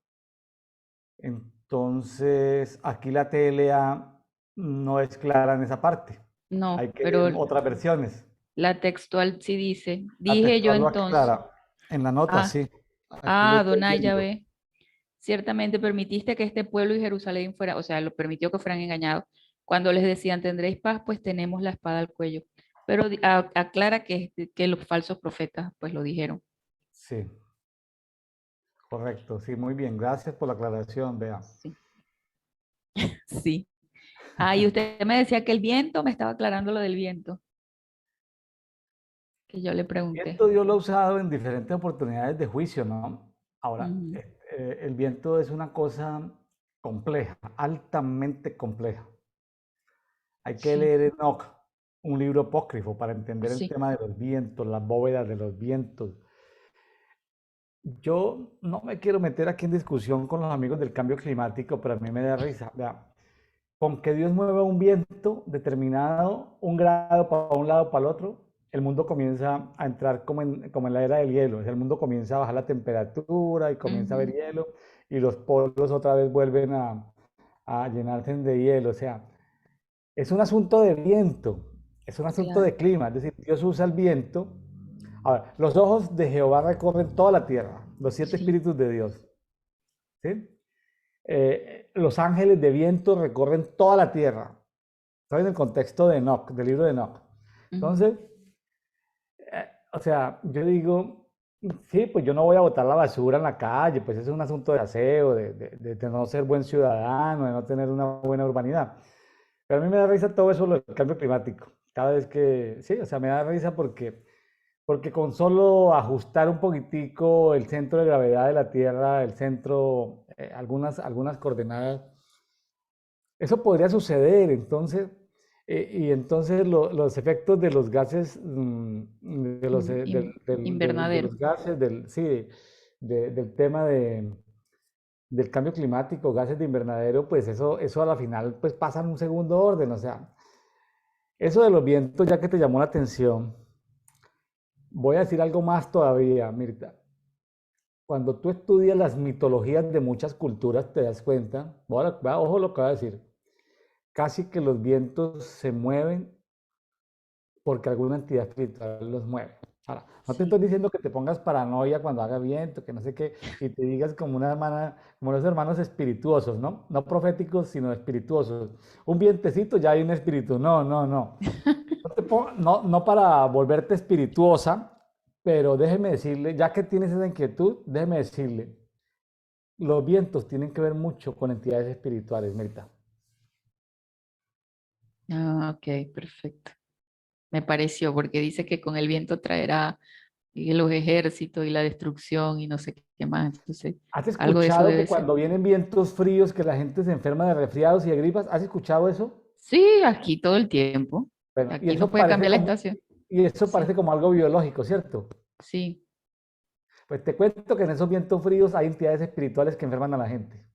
Entonces, aquí la TLA no es clara en esa parte. no, Hay que ver pero otras versiones. la textual sí dice, La dije yo textual lo entonces, aclara. En la nota, ah, sí. Aquí lo estoy Adonai viendo. Yahvé, ciertamente permitiste que este pueblo y Jerusalén fuera, o sea, lo permitió que fueran engañados. Cuando les decían, tendréis paz, pues tenemos la espada al cuello. Pero aclara que los falsos profetas, pues lo dijeron. Sí, correcto. Sí, muy bien. Gracias por la aclaración, Bea. Sí, sí. Ah, y usted me decía que el viento, me estaba aclarando lo del viento, que yo le pregunté. Viento Dios lo ha usado en diferentes oportunidades de juicio, ¿no? Ahora, Ujú. el viento es una cosa compleja, altamente compleja. Hay que Sí, leer Enoch, un libro apócrifo, para entender el sí, tema de los vientos, las bóvedas de los vientos. Yo no me quiero meter aquí en discusión con los amigos del cambio climático, pero a mí me da risa. Vea, con que Dios mueva un viento determinado, un grado para un lado, para el otro, el mundo comienza a entrar como en la era del hielo. O sea, el mundo comienza a bajar la temperatura y comienza a haber ujú, hielo y los polos otra vez vuelven a llenarse de hielo. O sea, es un asunto de viento, es un asunto claro, de clima. Es decir, Dios usa el viento. A ver, los ojos de Jehová recorren toda la tierra, los siete sí, espíritus de Dios. ¿Sí? Los ángeles de viento recorren toda la tierra. ¿Sabes? En el contexto de Enoch, del libro de Enoch. ujú, Entonces, o sea, yo digo, sí, pues yo no voy a botar la basura en la calle, pues es un asunto de aseo, de no ser buen ciudadano, de no tener una buena urbanidad. Pero a mí me da risa todo eso, lo del cambio climático. Cada vez que, sí, o sea, me da risa porque con solo ajustar un poquitico el centro de gravedad de la Tierra, el centro, algunas coordenadas, eso podría suceder, entonces, y entonces los efectos de los gases, de invernadero. los gases, sí, del tema del cambio climático, gases de invernadero, pues eso a la final pues pasa en un segundo orden, o sea, eso de los vientos, ya que te llamó la atención, voy a decir algo más todavía, Mirta. Cuando tú estudias las mitologías de muchas culturas, te das cuenta, ojo lo que voy a decir, casi que los vientos se mueven porque alguna entidad espiritual los mueve. Ahora, no te Sí. estoy diciendo que te pongas paranoia cuando haga viento, que no sé qué, y te digas como una hermana, como los hermanos espirituosos, ¿no? No proféticos, sino espirituosos. Un vientecito, ya hay un espíritu. No, no, no. No para volverte espirituosa, pero déjeme decirle, ya que tienes esa inquietud, déjeme decirle, los vientos tienen que ver mucho con entidades espirituales, Mirta. Ah, ok, perfecto. me pareció, porque dice que con el viento traerá los ejércitos y la destrucción y no sé qué más. Entonces, ¿Has algo de eso escuchado que debe ser. cuando vienen vientos fríos que la gente se enferma de resfriados y de gripas? ¿Has escuchado eso? Sí, aquí todo el tiempo. Bueno, Aquí no puede cambiar la estación. y eso Sí, parece como algo biológico, ¿cierto? sí. Pues te cuento que en esos vientos fríos hay entidades espirituales que enferman a la gente.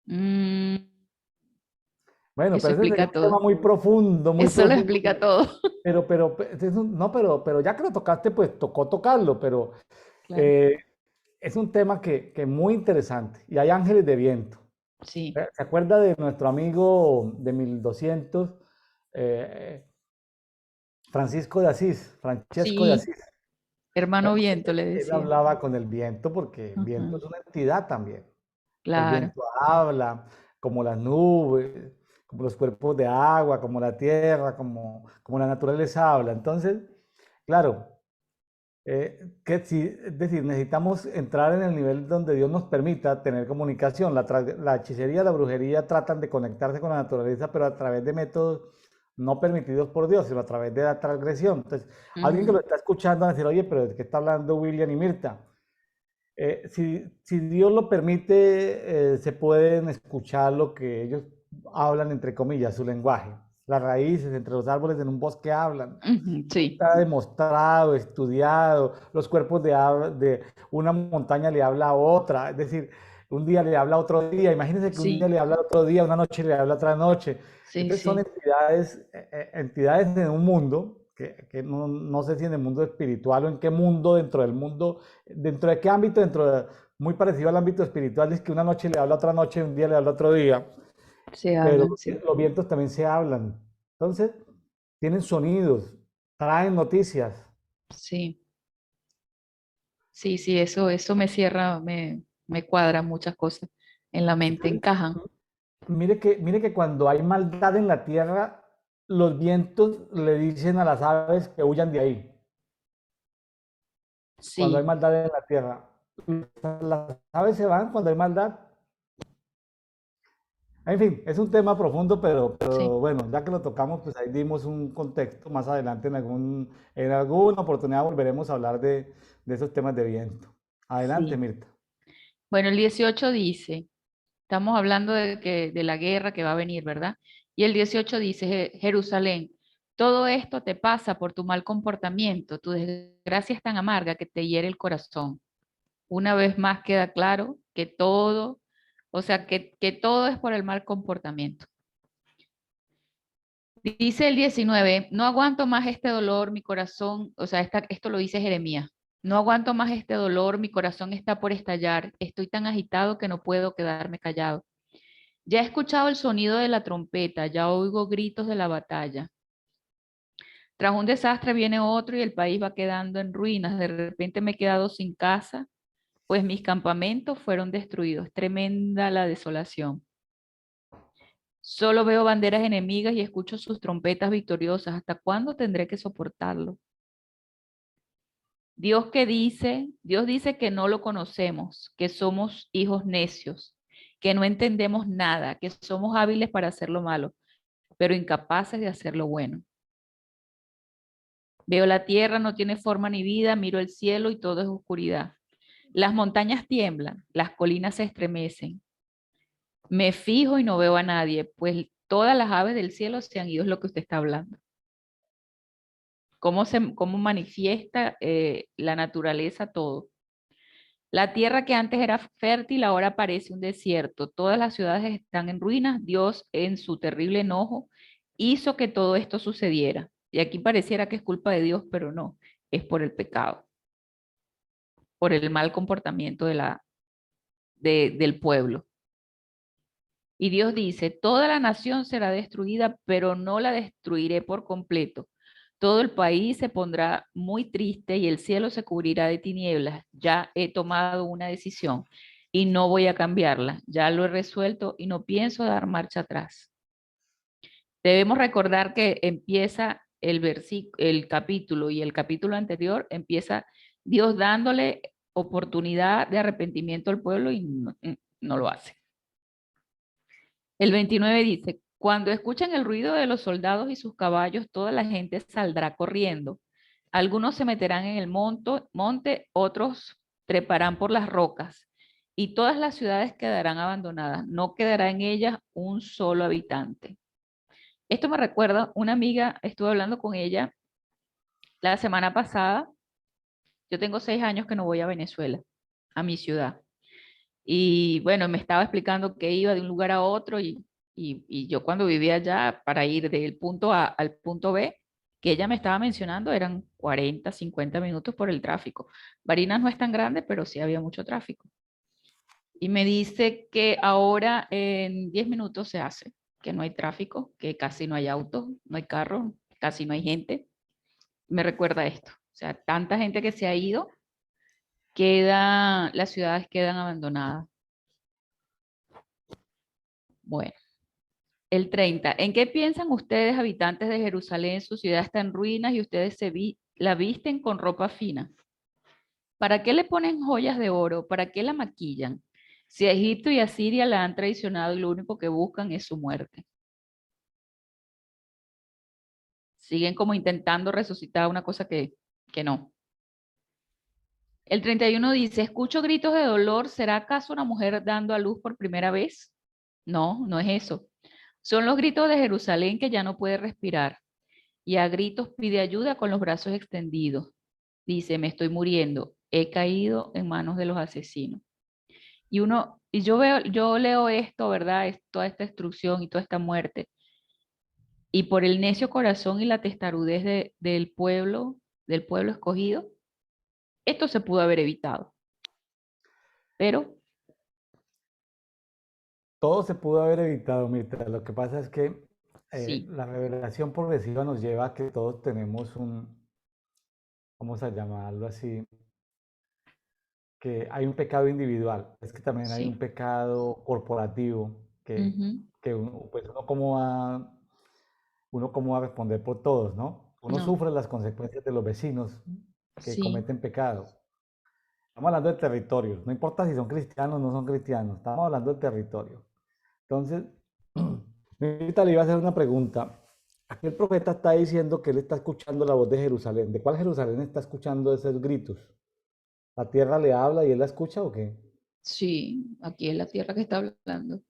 Mm, Bueno, eso pero ese sería explica un tema todo. muy Eso lo profundo. explica todo. No, pero ya que lo tocaste, pues tocó tocarlo, pero Claro. eh, es un tema que es muy interesante. Y hay ángeles de viento. Sí, ¿Se acuerda de nuestro amigo de 1200, eh, Francesco de sí. Asís? Hermano Bueno, viento le él decía. hablaba con el viento porque el viento Ajá, es una entidad también. El claro. viento habla, como las nubes, como los cuerpos de agua, como la tierra, como la naturaleza habla. Entonces, claro, es decir, necesitamos entrar en el nivel donde Dios nos permita tener comunicación. La hechicería, la brujería tratan de conectarse con la naturaleza, pero a través de métodos no permitidos por Dios, sino a través de la transgresión. Entonces, alguien que Ujú, lo está escuchando va a decir, oye, pero ¿de qué está hablando William y Mirta? Si Dios lo permite, se pueden escuchar lo que ellos hablan, entre comillas, su lenguaje. Las raíces entre los árboles en un bosque hablan. ujú, sí, Está demostrado, estudiado. Los cuerpos de una montaña le habla a otra. Es decir, un día le habla a otro día. Imagínense que un día sí, le habla a otro día, una noche le habla a otra noche. sí, Entonces son sí, entidades en un mundo que no sé si en el mundo espiritual o en qué mundo, dentro del mundo, dentro de qué ámbito, muy parecido al ámbito espiritual, es que una noche le habla a otra noche, un día le habla a otro día, se pero hablan, sí, los vientos también se hablan. Entonces, tienen sonidos, traen noticias. sí, sí, sí, eso me cierra, me cuadra muchas cosas en la mente, Entonces, encajan. mire que cuando hay maldad en la tierra, los vientos le dicen a las aves que huyan de ahí. Cuando hay Sí, maldad en la tierra, las aves se van cuando hay maldad. En fin, es un tema profundo, sí, pero bueno, ya que lo tocamos, pues ahí dimos un contexto. Más adelante, en alguna oportunidad, volveremos a hablar de esos temas de viento. Adelante, sí. Mirta. Bueno, el 18 dice, estamos hablando de la guerra que va a venir, ¿verdad? Y el 18 dice, Jerusalén, todo esto te pasa por tu mal comportamiento, tu desgracia es tan amarga que te hiere el corazón. Una vez más queda claro que todo, o sea, que todo es por el mal comportamiento. Dice el 19, no aguanto más este dolor, mi corazón, o sea, esto lo dice Jeremías, no aguanto más este dolor, mi corazón está por estallar, estoy tan agitado que no puedo quedarme callado. Ya he escuchado el sonido de la trompeta, ya oigo gritos de la batalla. Tras un desastre viene otro y el país va quedando en ruinas. De repente me he quedado sin casa, pues mis campamentos fueron destruidos. Tremenda la desolación. Solo veo banderas enemigas y escucho sus trompetas victoriosas. ¿Hasta cuándo tendré que soportarlo? Dios dice que no lo conocemos, que somos hijos necios, que no entendemos nada, que somos hábiles para hacer lo malo, pero incapaces de hacer lo bueno. Veo la tierra, no tiene forma ni vida, miro el cielo y todo es oscuridad. Las montañas tiemblan, las colinas se estremecen. Me fijo y no veo a nadie, pues todas las aves del cielo se han ido, es lo que usted está hablando. Cómo manifiesta la naturaleza todo. La tierra que antes era fértil ahora parece un desierto. Todas las ciudades están en ruinas. Dios, en su terrible enojo, hizo que todo esto sucediera. Y aquí pareciera que es culpa de Dios, pero no, es por el pecado, por el mal comportamiento del pueblo. Y Dios dice, toda la nación será destruida, pero no la destruiré por completo. Todo el país se pondrá muy triste y el cielo se cubrirá de tinieblas. Ya he tomado una decisión y no voy a cambiarla. Ya lo he resuelto y no pienso dar marcha atrás. Debemos recordar que empieza el capítulo y el capítulo anterior empieza Dios dándole oportunidad de arrepentimiento al pueblo y no lo hace. El 29 dice, Cuando escuchen el ruido de los soldados y sus caballos, toda la gente saldrá corriendo. Algunos se meterán en el monte, otros treparán por las rocas, y todas las ciudades quedarán abandonadas. No quedará en ellas un solo habitante. Esto me recuerda, una amiga, estuve hablando con ella la semana pasada. Yo tengo 6 años que no voy a Venezuela, a mi ciudad. Y bueno, me estaba explicando que iba de un lugar a otro y yo cuando vivía allá, para ir del punto A al punto B, que ella me estaba mencionando, eran 40, 50 minutos por el tráfico. Barinas no es tan grande, pero sí había mucho tráfico. Y me dice que ahora en 10 minutos se hace, que no hay tráfico, que casi no hay autos, no hay carros, casi no hay gente. Me recuerda esto. O sea, tanta gente que se ha ido, las ciudades quedan abandonadas. Bueno. El 30. ¿En qué piensan ustedes, habitantes de Jerusalén? Su ciudad está en ruinas y ustedes la visten con ropa fina. ¿Para qué le ponen joyas de oro? ¿Para qué la maquillan? Si a Egipto y a Siria la han traicionado y lo único que buscan es su muerte. Siguen como intentando resucitar una cosa que no. El 31 dice, escucho gritos de dolor. ¿Será acaso una mujer dando a luz por primera vez? No, no es eso. Son los gritos de Jerusalén que ya no puede respirar. Y a gritos pide ayuda con los brazos extendidos. Dice, me estoy muriendo, he caído en manos de los asesinos. Y yo leo esto, ¿verdad? Toda esta destrucción y toda esta muerte. Y por el necio corazón y la testarudez del pueblo escogido, esto se pudo haber evitado. Pero Todo se pudo haber evitado, Mirta. Lo que pasa es que sí, la revelación progresiva nos lleva a que todos tenemos vamos a llamarlo así, que hay un pecado individual, es que también hay un sí. pecado corporativo, Ujú. que uno, pues uno cómo va a responder por todos, ¿no? Uno No, sufre las consecuencias de los vecinos que sí, cometen pecado. Estamos hablando de territorios, no importa si son cristianos o no son cristianos, estamos hablando de territorio. Entonces, ahorita le iba a hacer una pregunta. Aquí el profeta está diciendo que él está escuchando la voz de Jerusalén. ¿De cuál Jerusalén está escuchando esos gritos? ¿La tierra le habla y él la escucha o qué? sí, aquí es la tierra que está hablando.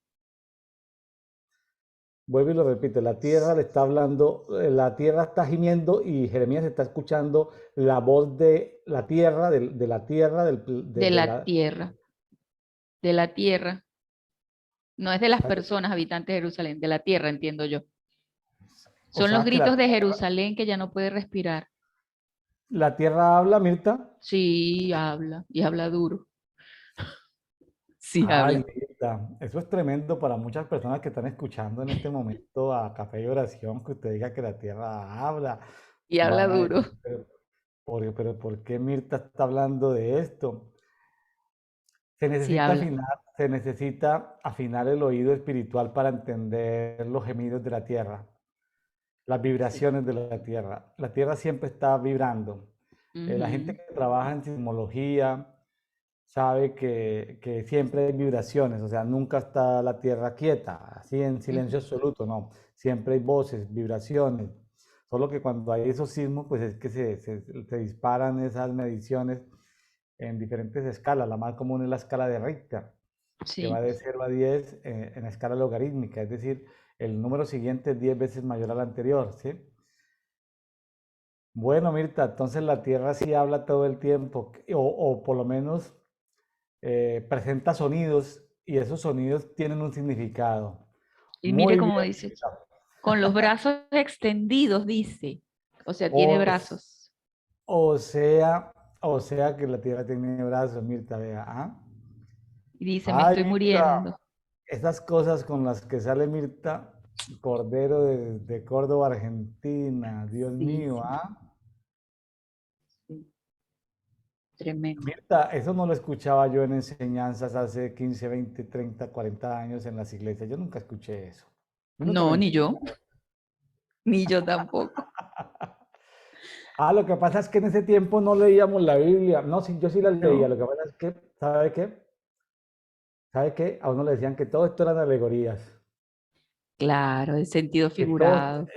Vuelve y lo repite, la tierra le está hablando, la tierra está gimiendo y Jeremías está escuchando la voz de la tierra, de la tierra, De la tierra, de la tierra. No es de las personas habitantes de Jerusalén, de la tierra, entiendo yo. o Son los sea que gritos de Jerusalén que ya no puede respirar. la tierra habla, Mirta. Sí, habla, y habla duro. Sí, Ay, habla. Mirta, eso es tremendo para muchas personas que están escuchando en este momento a Café y Oración, que usted diga que la tierra habla. Y habla Van a duro. decir, pero ¿por qué Mirta está hablando de esto? Sí, habla. Se necesita afinar el oído espiritual para entender los gemidos de la tierra, las Sí. vibraciones de la tierra. La tierra siempre está vibrando. La gente Ujú, que trabaja en sismología sabe que siempre hay vibraciones, o sea, nunca está la tierra quieta, así en ujú. silencio absoluto, no. Siempre hay voces, vibraciones. Solo que cuando hay esos sismos, pues es que se disparan esas mediciones en diferentes escalas. La más común es la escala de Richter, que va Sí, de 0 a 10 en la escala logarítmica, es decir, el número siguiente es 10 veces mayor al anterior, ¿sí? Bueno, Mirta, entonces la Tierra sí habla todo el tiempo, o por lo menos presenta sonidos y esos sonidos tienen un significado. y mire Muy bien, cómo dice, Mirta. con los brazos extendidos, dice. O sea, tiene O, brazos. o sea, o sea que la Tierra tiene brazos, Mirta, vea. ¿Ah? Y dice, me Ay, estoy Mirta, muriendo. esas cosas con las que sale Mirta Cordero de Córdoba, Argentina. Dios Sí, mío, sí, ¿ah? sí. Tremendo. Mirta, eso no lo escuchaba yo en enseñanzas hace 15, 20, 30, 40 años en las iglesias. Yo nunca escuché eso. A mí nunca me No, ni yo, enseñaron. ni yo tampoco. Ah, lo que pasa es que en ese tiempo no leíamos la Biblia. No, sí, yo sí la leía. No. Lo que pasa es que, ¿sabe qué? ¿Sabe qué? A uno le decían que todo esto eran alegorías. Claro, el sentido Que todo, figurado.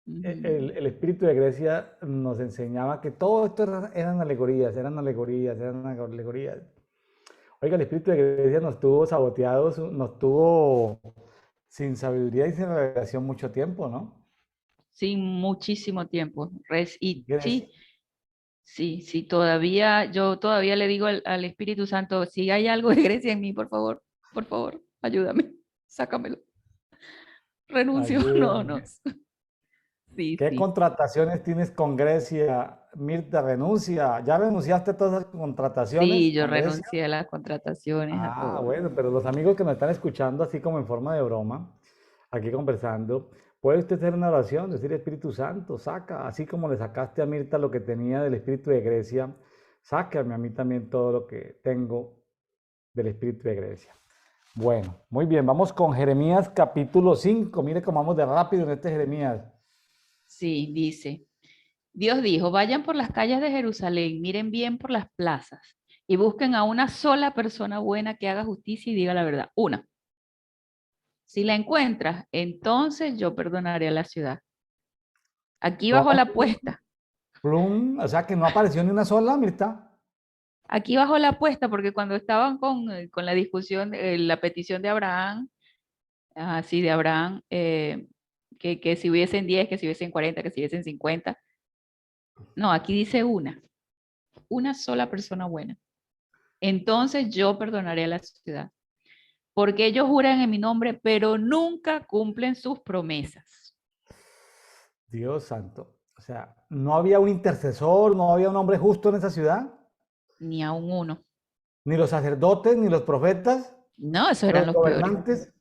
Ujú. el espíritu de Grecia nos enseñaba que todo esto eran alegorías, eran alegorías, eran alegorías. Oiga, el espíritu de Grecia nos tuvo saboteados, nos tuvo sin sabiduría y sin revelación mucho tiempo, ¿no? Sí, muchísimo tiempo. Y Grecia. sí, sí, sí, todavía, yo todavía le digo al Espíritu Santo, si hay algo de Grecia en mí, por favor, ayúdame, sácamelo. Renuncio, no, no. Ayúdame. Sí, ¿Qué sí. contrataciones tienes con Grecia? Mirta, renuncia. ¿Ya renunciaste a todas las contrataciones Sí, yo con Grecia? renuncié a las contrataciones, a Ah, todo. bueno, pero los amigos que me están escuchando, así como en forma de broma, aquí conversando, puede usted hacer una oración, decir Espíritu Santo, saca, así como le sacaste a Mirta lo que tenía del Espíritu de Grecia, sácame a mí también todo lo que tengo del Espíritu de Grecia. Bueno, muy bien, vamos con Jeremías capítulo 5. Mire cómo vamos de rápido en este Jeremías. Sí, dice, Dios dijo, vayan por las calles de Jerusalén, miren bien por las plazas y busquen a una sola persona buena que haga justicia y diga la verdad. Una. Si la encuentras, entonces yo perdonaré a la ciudad. Aquí bajo la ¿Cómo? apuesta. Plum, o sea que no apareció ni una sola, Mirta. Aquí bajo la apuesta, porque cuando estaban con la discusión, la petición de Abraham, sí, de Abraham, que si hubiesen 10, que si hubiesen 40, que si hubiesen 50. No, aquí dice una sola persona buena. Entonces yo perdonaré a la ciudad, porque ellos juran en mi nombre, pero nunca cumplen sus promesas, Dios santo. O sea, no había un intercesor, no había un hombre justo en esa ciudad, ni aun uno. ni los sacerdotes, ni los profetas, No, esos eran los los peores, gobernantes.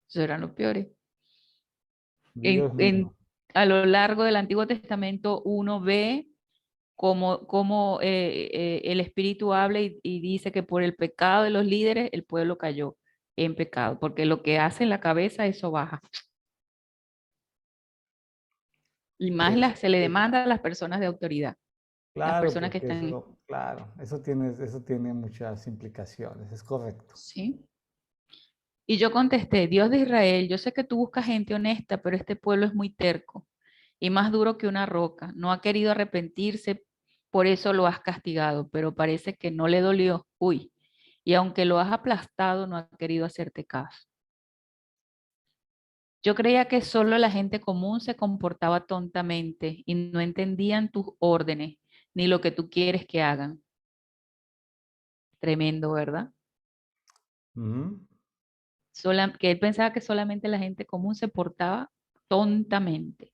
esos eran los peores. Dios mío. A lo largo del Antiguo Testamento uno ve cómo el Espíritu habla y dice que por el pecado de los líderes el pueblo cayó en pecado, porque lo que hace en la cabeza eso baja. Y más Es, se le es- demanda a las personas de autoridad, las claro, personas que porque están, eso, claro, eso tiene muchas implicaciones, es correcto. ¿sí? Y yo contesté, Dios de Israel, yo sé que tú buscas gente honesta, pero este pueblo es muy terco y más duro que una roca. No ha querido arrepentirse, por eso lo has castigado, pero parece que no le dolió. Uy, y aunque lo has aplastado, no ha querido hacerte caso. Yo creía que solo la gente común se comportaba tontamente y no entendían tus órdenes ni lo que tú quieres que hagan. Tremendo, ¿verdad? Ujú, Que él pensaba que solamente la gente común se portaba tontamente.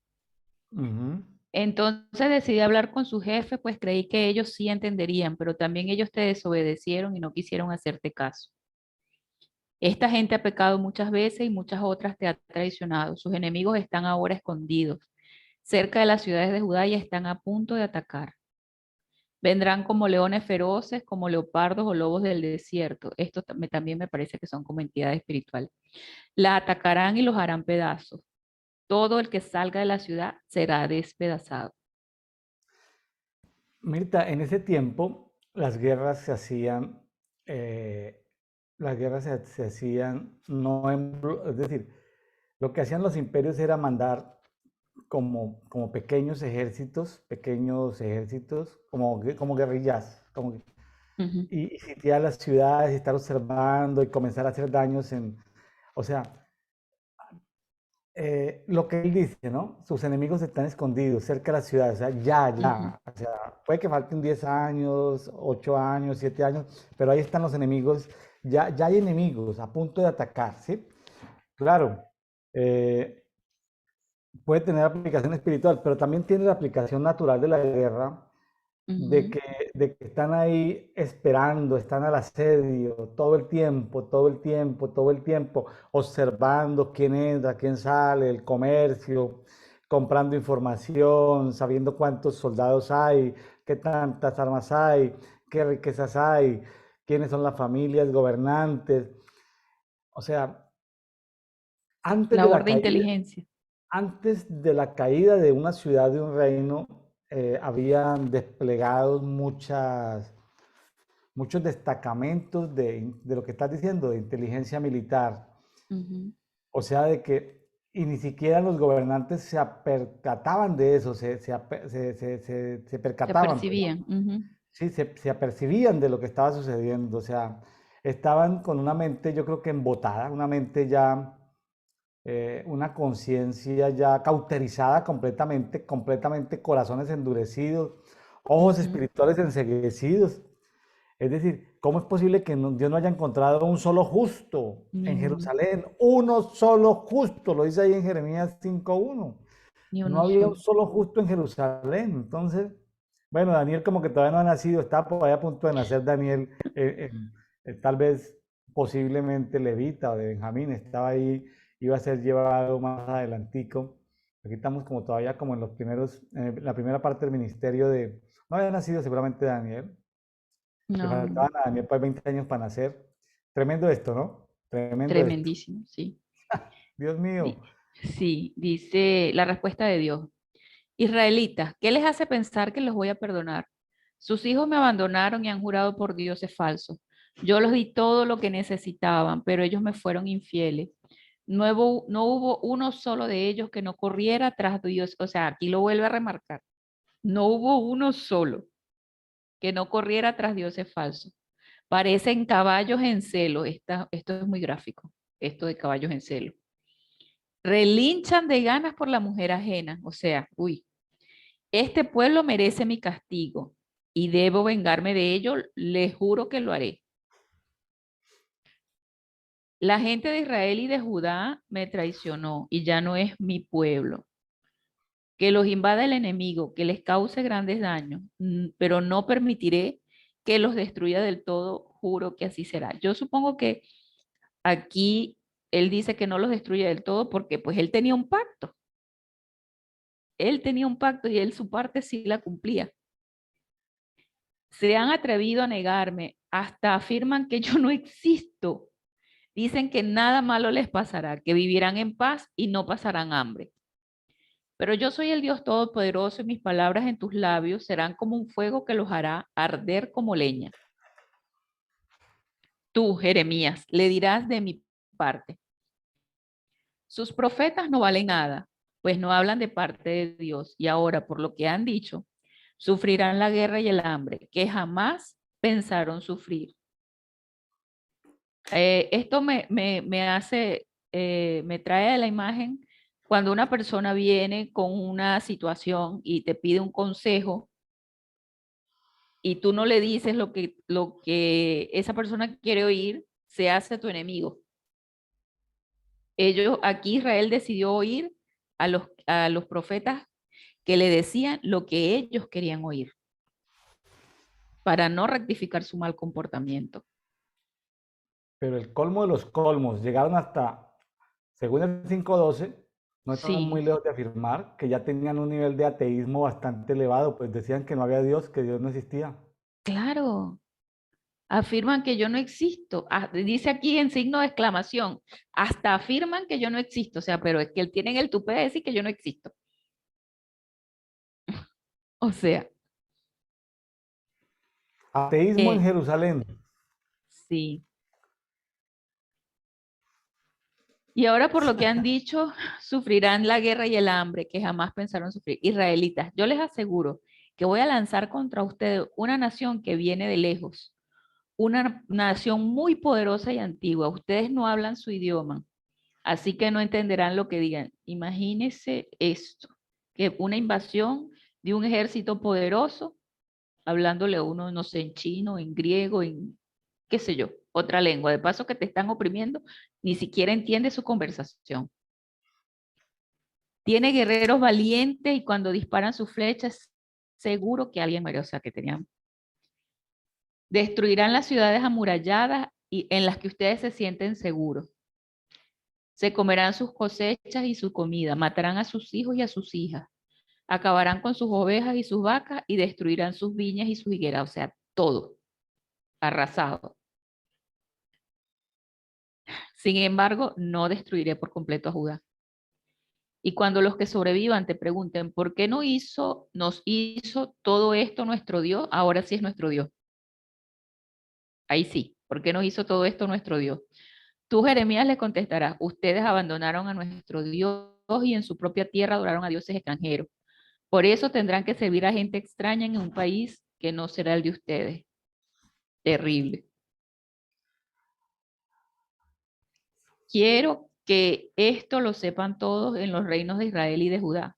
ujú. Entonces decidí hablar con su jefe, pues creí que ellos sí entenderían, pero también ellos te desobedecieron y no quisieron hacerte caso. Esta gente ha pecado muchas veces y muchas otras te ha traicionado. Sus enemigos están ahora escondidos cerca de las ciudades de Judá y están a punto de atacar. Vendrán como leones feroces, como leopardos o lobos del desierto. Esto también me parece que son como entidades espirituales. La atacarán y los harán pedazos. Todo el que salga de la ciudad será despedazado. Mirta, en ese tiempo las guerras se hacían, eh, se hacían no es decir, lo que hacían los imperios era mandar como pequeños ejércitos, como guerrillas, Ujú. y sitiar las ciudades y estar observando y comenzar a hacer daños o sea, lo que él dice, ¿no? Sus enemigos están escondidos cerca de la ciudad, o sea, Ujú. o sea, puede que falten 10 años, 8 años, 7 años, pero ahí están los enemigos, ya hay enemigos a punto de atacar, ¿sí? Claro, eh, puede tener aplicación espiritual, pero también tiene la aplicación natural de la guerra, de Ujú. que, de que están ahí esperando, están al asedio todo el tiempo, todo el tiempo, todo el tiempo, observando quién entra, quién sale, el comercio, comprando información, sabiendo cuántos soldados hay, qué tantas armas hay, qué riquezas hay, quiénes son las familias gobernantes. O sea, antes de Labor la de caída, inteligencia. antes de la caída de una ciudad, de un reino, habían desplegado muchos destacamentos de lo que estás diciendo, de inteligencia militar. Ujú. O sea, de que y ni siquiera los gobernantes se percataban de eso, se Se percataban, perdón. percibían. Ujú. Sí, se apercibían de lo que estaba sucediendo, o sea, estaban con una mente, yo creo que embotada, una mente ya, una conciencia ya cauterizada completamente, completamente corazones endurecidos, ojos Ujú. espirituales enceguecidos. Es decir, ¿cómo es posible que Dios no haya encontrado un solo justo Ni en uno, Jerusalén? Uno solo justo, lo dice ahí en Jeremías 5:1. ni No uno había un solo. solo justo en Jerusalén. Entonces, bueno, Daniel como que todavía no ha nacido, está por ahí a punto de nacer Daniel, tal vez posiblemente levita o de Benjamín, estaba ahí, iba a ser llevado más adelantico. Aquí estamos como todavía como en los primeros, en la primera parte del ministerio de, no había nacido seguramente Daniel, le No, no. faltaban a Daniel pues 20 años para nacer. Tremendo esto, ¿no? Tremendo esto. Tremendísimo, sí. Dios mío. Sí, dice la respuesta de Dios. Israelitas, ¿qué les hace pensar que los voy a perdonar? Sus hijos me abandonaron y han jurado por dioses falsos. Yo les di todo lo que necesitaban, pero ellos me fueron infieles. No hubo uno solo de ellos que no corriera tras Dios. O sea, aquí lo vuelve a remarcar. No hubo uno solo que no corriera tras dioses falsos. Parecen caballos en celo. Esto es muy gráfico, esto de caballos en celo. Relinchan de ganas por la mujer ajena. O sea, uy, este pueblo merece mi castigo y debo vengarme de ello. Les juro que lo haré. La gente de Israel y de Judá me traicionó y ya no es mi pueblo. Que los invada el enemigo, que les cause grandes daños, pero no permitiré que los destruya del todo. Juro que así será. Yo supongo que aquí él dice que no los destruya del todo porque pues él tenía un pacto. Él tenía un pacto y él su parte sí la cumplía. Se han atrevido a negarme, hasta afirman que yo no existo. Dicen que nada malo les pasará, que vivirán en paz y no pasarán hambre. Pero yo soy el Dios Todopoderoso y mis palabras en tus labios serán como un fuego que los hará arder como leña. Tú, Jeremías, le dirás de mi parte. Sus profetas no valen nada, pues no hablan de parte de Dios y ahora, por lo que han dicho, sufrirán la guerra y el hambre, que jamás pensaron sufrir. Esto me trae a la imagen cuando una persona viene con una situación y te pide un consejo y tú no le dices lo que esa persona quiere oír, se hace tu enemigo. Aquí Israel decidió oír a los profetas que le decían lo que ellos querían oír para no rectificar su mal comportamiento. Pero el colmo de los colmos, llegaron hasta, según el 5:12, no estaban muy Sí, lejos de afirmar que ya tenían un nivel de ateísmo bastante elevado, pues decían que no había Dios, que Dios no existía. claro. Afirman que yo no existo. Dice aquí en signo de exclamación. Hasta afirman que yo no existo. O sea, pero es que él tiene el tupé de decir que yo no existo. O sea, Ateísmo en eh, Jerusalén. sí. Y ahora por lo que han dicho, sufrirán la guerra y el hambre que jamás pensaron sufrir. Israelitas, yo les aseguro que voy a lanzar contra ustedes una nación que viene de lejos, una nación muy poderosa y antigua. Ustedes no hablan su idioma, así que no entenderán lo que digan. Imagínense esto, que una invasión de un ejército poderoso, hablándole a uno, no sé, en chino, en griego, en qué sé yo, otra lengua. De paso que te están oprimiendo, ni siquiera entiende su conversación. Tiene guerreros valientes y cuando disparan sus flechas, seguro que alguien muere. O sea, que tenían. Destruirán las ciudades amuralladas y en las que ustedes se sienten seguros. Se comerán sus cosechas y su comida, matarán a sus hijos y a sus hijas, acabarán con sus ovejas y sus vacas y destruirán sus viñas y sus higueras, o sea, todo arrasado. Sin embargo, no destruiré por completo a Judá. Y cuando los que sobrevivan te pregunten, ¿por qué nos hizo todo esto nuestro Dios? Ahora sí es nuestro Dios. Ahí sí, ¿por qué nos hizo todo esto nuestro Dios? Tú, Jeremías, le contestarás, ustedes abandonaron a nuestro Dios y en su propia tierra adoraron a dioses extranjeros. Por eso tendrán que servir a gente extraña en un país que no será el de ustedes. Terrible. Quiero que esto lo sepan todos en los reinos de Israel y de Judá.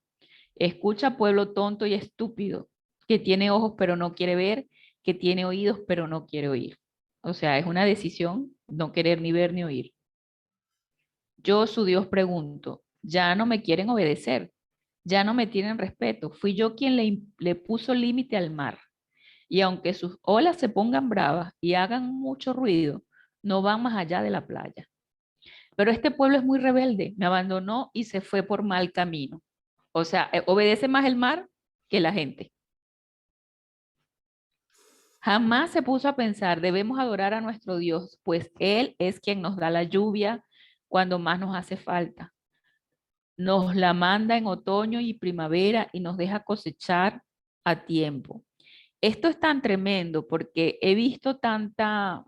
Escucha, pueblo tonto y estúpido, que tiene ojos pero no quiere ver, que tiene oídos pero no quiere oír. O sea, es una decisión no querer ni ver ni oír. Yo, su Dios, pregunto, ya no me quieren obedecer, ya no me tienen respeto. Fui yo quien le puso límite al mar. Y aunque sus olas se pongan bravas y hagan mucho ruido, no van más allá de la playa. Pero este pueblo es muy rebelde, me abandonó y se fue por mal camino. O sea, obedece más el mar que la gente. Jamás se puso a pensar, debemos adorar a nuestro Dios, pues Él es quien nos da la lluvia cuando más nos hace falta. Nos la manda en otoño y primavera y nos deja cosechar a tiempo. Esto es tan tremendo porque he visto tanta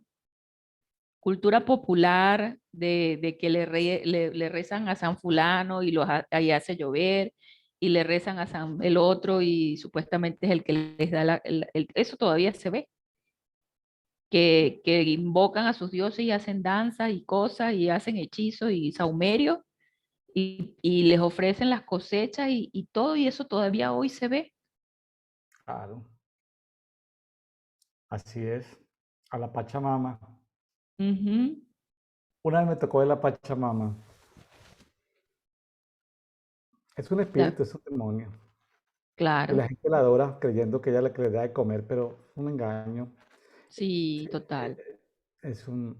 cultura popular de que le rezan a San Fulano y ahí hace llover y le rezan a San el otro y supuestamente es el que les da eso todavía se ve, que invocan a sus dioses y hacen danzas y cosas y hacen hechizos y saumerios y les ofrecen las cosechas y todo y eso todavía hoy se ve. Claro, así es. A la Pachamama. Ujú, Una vez me tocó ver la Pachamama. Es un ya, espíritu, es un demonio. Y claro, la gente la adora creyendo que ella es la que le da de comer, pero es un engaño. sí, Sí, total. es un...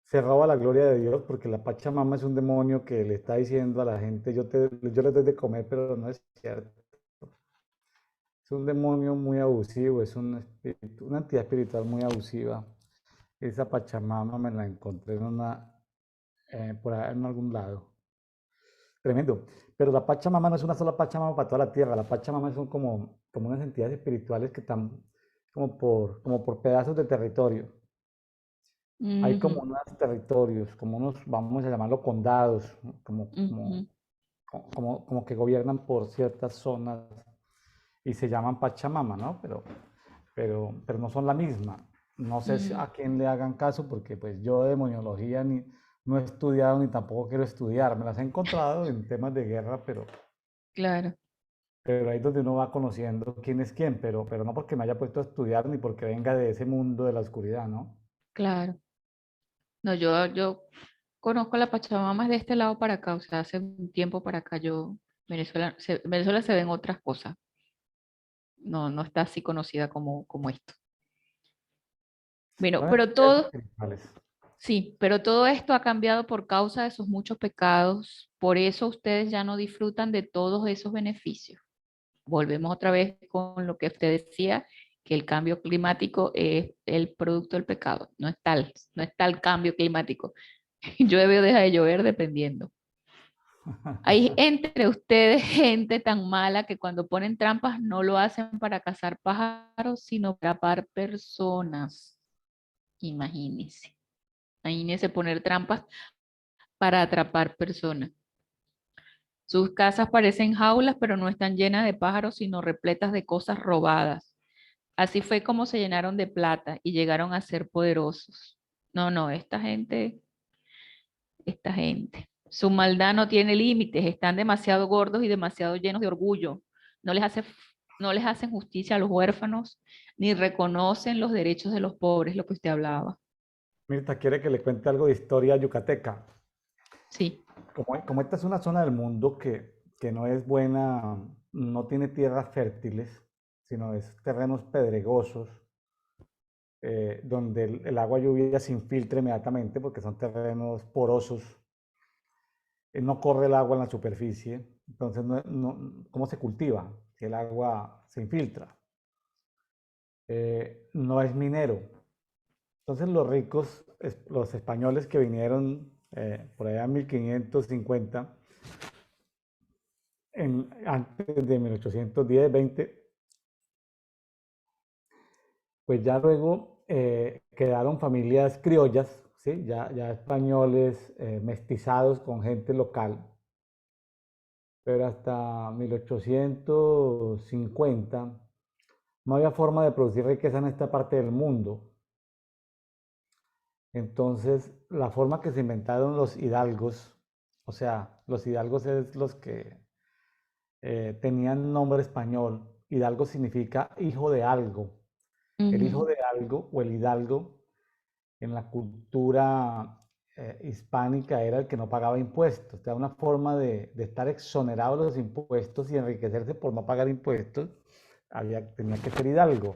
Se roba la gloria de Dios porque la Pachamama es un demonio que le está diciendo a la gente, yo les doy de comer, pero no es cierto. Es un demonio muy abusivo, es un espíritu, una entidad espiritual muy abusiva. Esa Pachamama me la encontré por ahí en algún lado. Tremendo. Pero la Pachamama no es una sola Pachamama para toda la tierra. La Pachamama son como unas entidades espirituales que están como por pedazos de territorio. Hay Ujú, como unos territorios, como unos, vamos a llamarlo condados, ¿no? ujú, Como que gobiernan por ciertas zonas y se llaman Pachamama, ¿no? Pero no son la misma. No sé mm, a quién le hagan caso porque pues yo de demonología no he estudiado ni tampoco quiero estudiar. Me las he encontrado en temas de guerra, claro, pero ahí es donde uno va conociendo quién es quién, pero no porque me haya puesto a estudiar ni porque venga de ese mundo de la oscuridad, ¿no? claro. No, yo conozco la Pachamama de este lado para acá, o sea, hace un tiempo para acá Venezuela se ven otras cosas, no, no está así conocida como esto. Bueno, Son pero entidades todo, espirituales. sí, pero todo esto ha cambiado por causa de sus muchos pecados, por eso ustedes ya no disfrutan de todos esos beneficios. Volvemos otra vez con lo que usted decía, que el cambio climático es el producto del pecado, no es tal cambio climático. Llueve o deja de llover dependiendo. Hay entre ustedes gente tan mala que cuando ponen trampas no lo hacen para cazar pájaros, sino para atrapar personas. Imagínense. Imagínense poner trampas para atrapar personas. Sus casas parecen jaulas, pero no están llenas de pájaros, sino repletas de cosas robadas. Así fue como se llenaron de plata y llegaron a ser poderosos. No, no, esta gente. Su maldad no tiene límites, están demasiado gordos y demasiado llenos de orgullo. No les hace, no les hacen justicia a los huérfanos, ni reconocen los derechos de los pobres, lo que usted hablaba. Mirta quiere que le cuente algo de historia yucateca. Sí. Como esta es una zona del mundo que no es buena, no tiene tierras fértiles, sino es terrenos pedregosos, donde el agua lluvia se infiltra inmediatamente porque son terrenos porosos, no corre el agua en la superficie, entonces ¿cómo se cultiva? Si el agua se infiltra. No es minero. Entonces los ricos, los españoles que vinieron por allá en 1550, antes de 1810-20, pues ya luego quedaron familias criollas, ¿sí? Ya españoles mestizados con gente local, pero hasta 1850 no había forma de producir riqueza en esta parte del mundo. Entonces, la forma que se inventaron los hidalgos, o sea, los hidalgos es los que tenían nombre español. Hidalgo significa hijo de algo. El hijo Ujú, de algo o el hidalgo en la cultura hispánica era el que no pagaba impuestos. O sea, una forma de estar exonerado de los impuestos y enriquecerse por no pagar impuestos, tenía que ser hidalgo.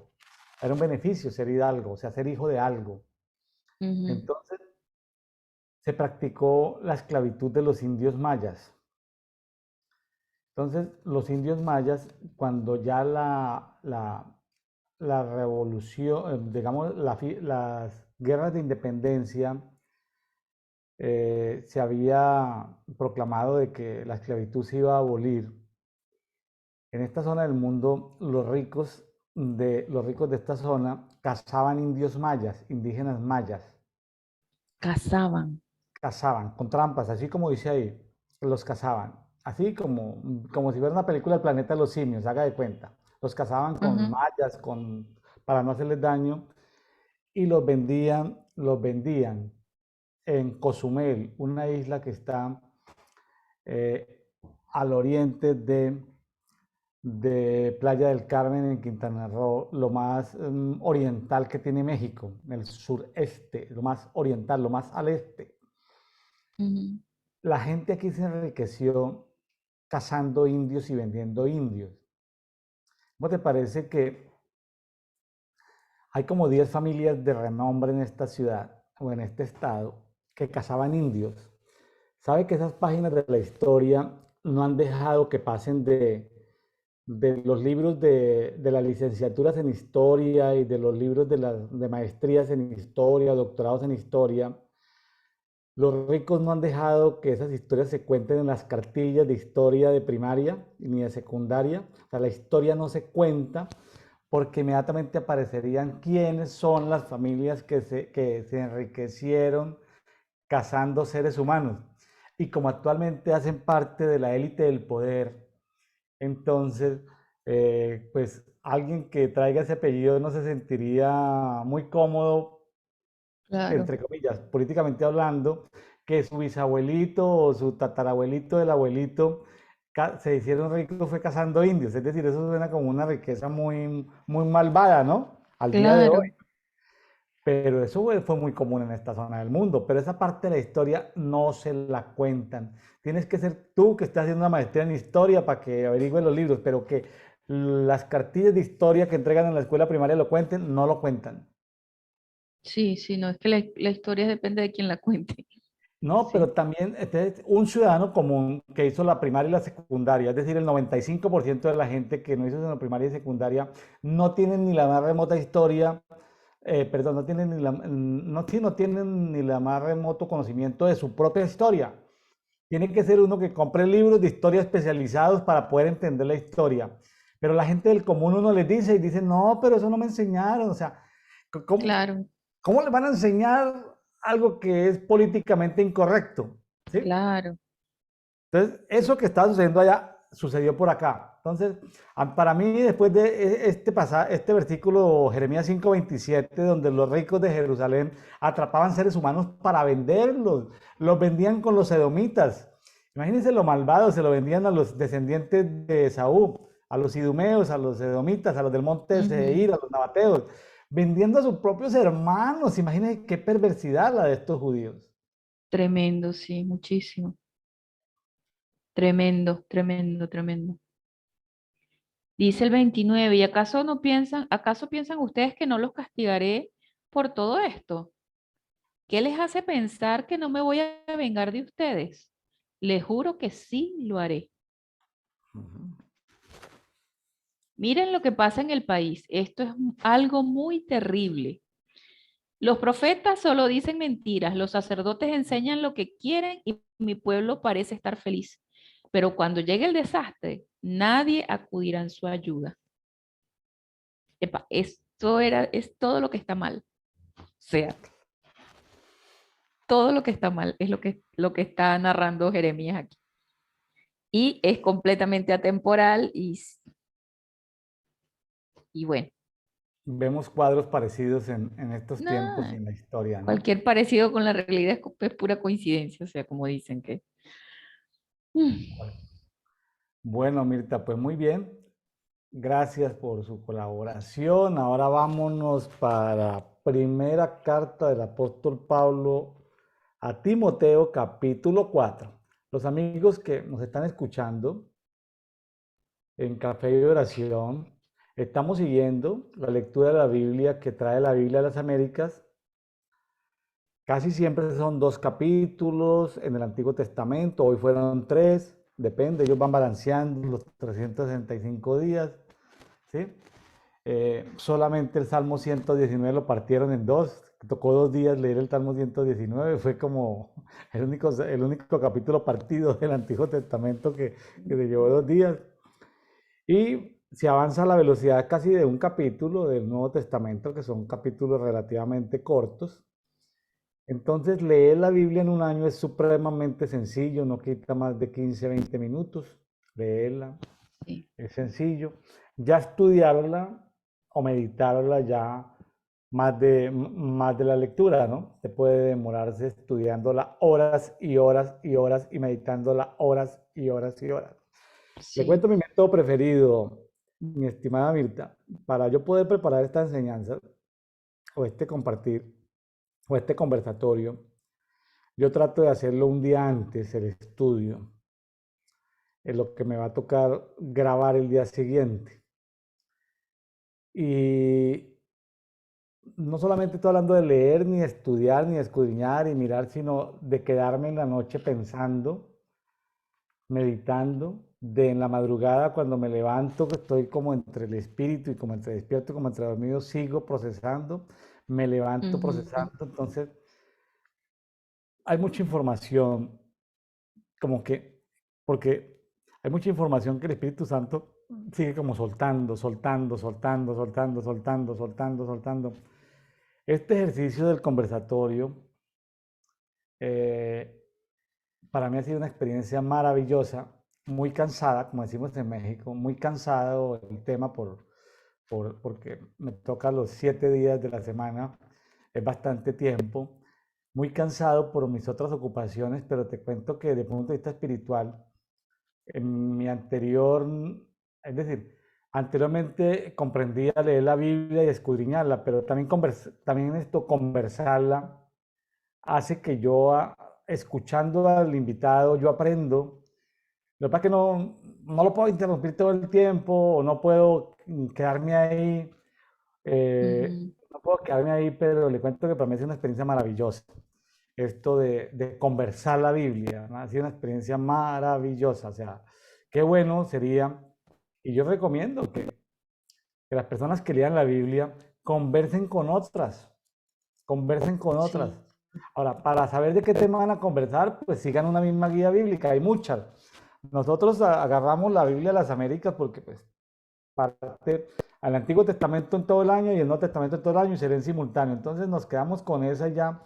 Era un beneficio ser hidalgo, o sea, ser hijo de algo. ujú. Entonces, se practicó la esclavitud de los indios mayas. Entonces, los indios mayas, cuando ya la revolución, digamos, las guerras de independencia, se había proclamado de que la esclavitud se iba a abolir. En esta zona del mundo, los ricos de esta zona cazaban indios mayas, indígenas mayas. Cazaban. Cazaban con trampas, así como dice ahí, los cazaban, así como si fuera una película del planeta de los simios, haga de cuenta. Los cazaban con Ujú. mallas, para no hacerles daño, y los vendían en Cozumel, una isla que está eh, al oriente de Playa del Carmen en Quintana Roo, lo más oriental que tiene México, en el sureste, lo más oriental, lo más al este. Ujú. La gente aquí se enriqueció cazando indios y vendiendo indios. ¿Cómo te parece que hay como 10 familias de renombre en esta ciudad o en este estado que cazaban indios? ¿Sabe que esas páginas de la historia no han dejado que pasen de los libros de las licenciaturas en historia y de los libros de maestrías en historia, doctorados en historia? Los ricos no han dejado que esas historias se cuenten en las cartillas de historia de primaria ni de secundaria. O sea, la historia no se cuenta porque inmediatamente aparecerían quiénes son las familias que se enriquecieron cazando seres humanos. Y como actualmente hacen parte de la élite del poder, entonces, pues alguien que traiga ese apellido no se sentiría muy cómodo, Claro, entre comillas, políticamente hablando, que su bisabuelito o su tatarabuelito del abuelito se hicieron ricos fue cazando indios. Es decir, eso suena como una riqueza muy, muy malvada, ¿no? Al día de hoy. claro. Pero eso fue muy común en esta zona del mundo. Pero esa parte de la historia no se la cuentan. Tienes que ser tú que estás haciendo una maestría en historia para que averigües los libros, pero que las cartillas de historia que entregan en la escuela primaria lo cuenten, no lo cuentan. Sí, sí, no, es que la historia depende de quién la cuente. No, Sí, pero también este es un ciudadano común que hizo la primaria y la secundaria, es decir, el 95% de la gente que no hizo la primaria y secundaria no tienen ni la más remota historia, perdón, no tienen ni la más remoto conocimiento de su propia historia. Tiene que ser uno que compre libros de historia especializados para poder entender la historia. Pero la gente del común uno les dice y dice, no, pero eso no me enseñaron. O sea, ¿cómo, claro, cómo le van a enseñar algo que es políticamente incorrecto? ¿Sí? claro. Entonces, eso que estaba sucediendo allá sucedió por acá. Entonces, para mí, después de este versículo, Jeremías 5:27, donde los ricos de Jerusalén atrapaban seres humanos para venderlos, los vendían con los edomitas. Imagínense lo malvado, se lo vendían a los descendientes de Esaú, a los idumeos, a los edomitas, a los del monte de Ujú. Seir, a los nabateos, vendiendo a sus propios hermanos. Imagínense qué perversidad la de estos judíos. Tremendo, sí, muchísimo. Tremendo, tremendo, tremendo. Dice el 29, ¿y acaso piensan ustedes que no los castigaré por todo esto? ¿Qué les hace pensar que no me voy a vengar de ustedes? Les juro que sí lo haré. Miren lo que pasa en el país. Esto es algo muy terrible. Los profetas solo dicen mentiras, los sacerdotes enseñan lo que quieren y mi pueblo parece estar feliz. Pero cuando llegue el desastre, nadie acudirá en su ayuda. Epa, es todo lo que está mal. O sea, todo lo que está mal es lo que está narrando Jeremías aquí. Y es completamente atemporal y bueno, Vemos cuadros parecidos en estos tiempos y nada, en la historia, ¿no? cualquier parecido con la realidad es pura coincidencia, o sea, como dicen que... Mm, Bueno, Mirta, pues muy bien. Gracias por su colaboración. Ahora vámonos para primera carta del apóstol Pablo a Timoteo, capítulo 4. Los amigos que nos están escuchando en Café y Oración, estamos siguiendo la lectura de la Biblia que trae la Biblia de las Américas. Casi siempre son 2 capítulos en el Antiguo Testamento, hoy fueron 3, depende, ellos van balanceando los 365 días, ¿sí? Solamente el Salmo 119 lo partieron en 2, tocó 2 días leer el Salmo 119, fue como el único capítulo partido del Antiguo Testamento que se llevó 2 días. Y se avanza a la velocidad casi de un capítulo del Nuevo Testamento, que son capítulos relativamente cortos. Entonces, leer la Biblia en un año es supremamente sencillo, no quita más de 15, 20 minutos. Leerla sí, es sencillo. Ya estudiarla o meditarla ya más de la lectura, ¿no? Se puede demorarse estudiándola horas y horas y horas y meditándola horas y horas y horas. Le sí, cuento mi método preferido, mi estimada Mirta, para yo poder preparar esta enseñanza o este compartir o este conversatorio. Yo trato de hacerlo un día antes, el estudio, en lo que me va a tocar grabar el día siguiente. Y no solamente estoy hablando de leer, ni estudiar, ni escudriñar y mirar, sino de quedarme en la noche pensando, meditando, de en la madrugada cuando me levanto, que estoy como entre el espíritu y como entre despierto y como entre dormido, sigo procesando, me levanto ujú, procesando. Entonces, hay mucha información como que, porque hay mucha información que el Espíritu Santo sigue como soltando, soltando, soltando, soltando, soltando, soltando, soltando. Este ejercicio del conversatorio eh, para mí ha sido una experiencia maravillosa, muy cansada, como decimos en México, muy cansado el tema porque me toca los 7 días de la semana, es bastante tiempo, muy cansado por mis otras ocupaciones, pero te cuento que desde el punto de vista espiritual, en mi anterior, es decir, anteriormente comprendía leer la Biblia y escudriñarla, pero también esto, conversarla, hace que yo, escuchando al invitado, yo aprendo. Lo que pasa es que no lo puedo interrumpir todo el tiempo, o no puedo quedarme ahí, ujú, no puedo quedarme ahí, pero le cuento que para mí es una experiencia maravillosa. Esto de conversar la Biblia, ¿no? Ha sido una experiencia maravillosa. O sea, qué bueno sería, y yo recomiendo que las personas que lean la Biblia conversen con otras, conversen con otras. sí, Ahora, para saber de qué tema van a conversar, pues sigan una misma guía bíblica, hay muchas. Nosotros agarramos la Biblia de las Américas porque pues parte al Antiguo Testamento en todo el año y el Nuevo Testamento en todo el año y se leen simultáneo. Entonces nos quedamos con esa ya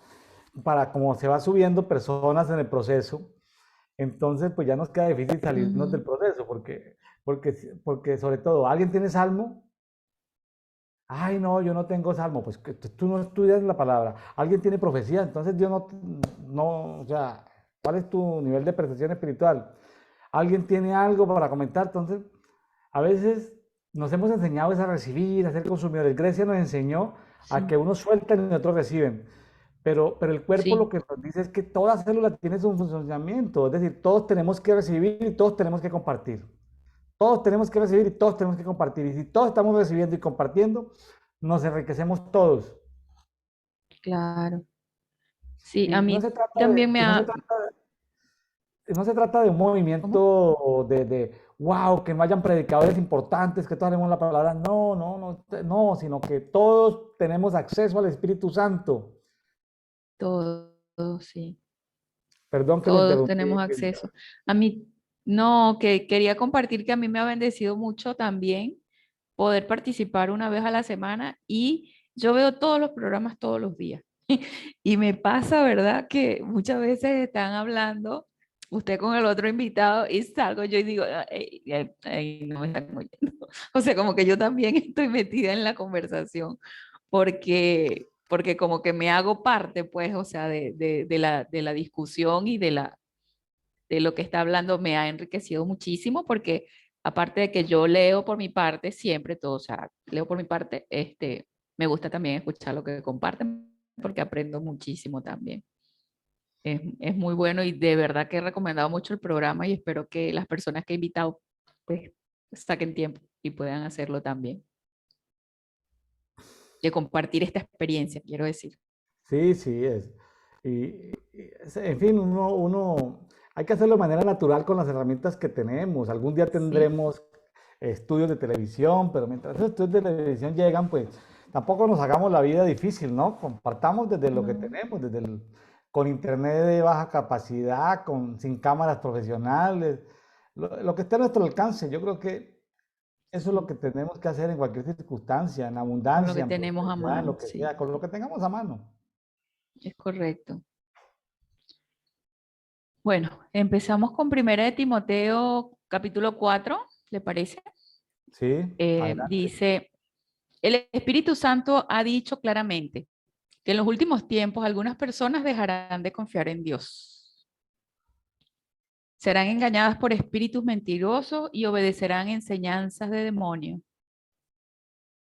para como se va subiendo personas en el proceso, entonces pues ya nos queda difícil salirnos del ujú, proceso porque sobre todo, ¿alguien tiene salmo? Ay, no, yo no tengo salmo, pues que tú no estudias la palabra. ¿Alguien tiene profecía? Entonces Dios no, o sea, ¿cuál es tu nivel de percepción espiritual? ¿Alguien tiene algo para comentar? Entonces, a veces nos hemos enseñado es a recibir, a ser consumidores. Grecia nos enseñó a que sí, unos sueltan y otros reciben. Pero el cuerpo lo sí, que nos dice es que toda célula tiene su funcionamiento. Es decir, todos tenemos que recibir y todos tenemos que compartir. Todos tenemos que recibir y todos tenemos que compartir. Y si todos estamos recibiendo y compartiendo, nos enriquecemos todos. claro. Sí, a Y no mí se trata también de, me y no se ha... trata, no se trata de un ¿Cómo? movimiento wow, que no hayan predicadores importantes, que todos haremos la palabra. No, no, no, no, sino que todos tenemos acceso al Espíritu Santo. Todo, sí. Perdón que lo Todos interrumpí. tenemos acceso. A mí, no, que quería compartir que a mí me ha bendecido mucho también poder participar una vez a la semana y yo veo todos los programas todos los días. Y me pasa, ¿verdad? Que muchas veces están hablando usted con el otro invitado y salgo yo y digo, "Ay, ay, ay, no me están oyendo". O sea, como que yo también estoy metida en la conversación porque como que me hago parte, pues, o sea, de la discusión y de lo que está hablando me ha enriquecido muchísimo porque aparte de que yo leo por mi parte siempre todo, o sea, leo por mi parte, me gusta también escuchar lo que comparten porque aprendo muchísimo también. Es muy bueno y de verdad que he recomendado mucho el programa y espero que las personas que he invitado pues saquen tiempo y puedan hacerlo también, de compartir esta experiencia, quiero decir. Sí, sí, es. En fin, hay que hacerlo de manera natural con las herramientas que tenemos. Algún día Sí, tendremos estudios de televisión, pero mientras esos estudios de televisión llegan, pues tampoco nos hagamos la vida difícil, ¿no? Compartamos desde lo que no, tenemos, con internet de baja capacidad, sin cámaras profesionales, lo que esté a nuestro alcance. Yo creo que eso es lo sí, que tenemos que hacer en cualquier circunstancia, en con lo abundancia, que en tenemos a prosperidad, en mano, lo que sí, sea, con lo que tengamos a mano. es correcto. Bueno, empezamos con Primera de Timoteo, capítulo 4, ¿le parece? Sí, adelante. Dice, el Espíritu Santo ha dicho claramente que en los últimos tiempos algunas personas dejarán de confiar en Dios. Serán engañadas por espíritus mentirosos y obedecerán enseñanzas de demonios.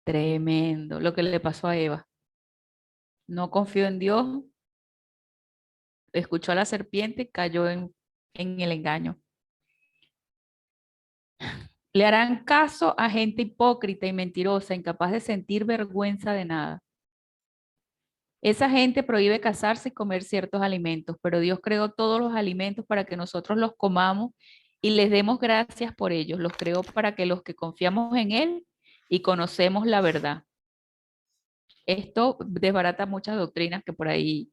Tremendo lo que le pasó a Eva. No confió en Dios, escuchó a la serpiente, cayó en el engaño. Le harán caso a gente hipócrita y mentirosa, incapaz de sentir vergüenza de nada. Esa gente prohíbe casarse y comer ciertos alimentos, pero Dios creó todos los alimentos para que nosotros los comamos y les demos gracias por ellos. Los creó para que los que confiamos en Él y conocemos la verdad. Esto desbarata muchas doctrinas que por ahí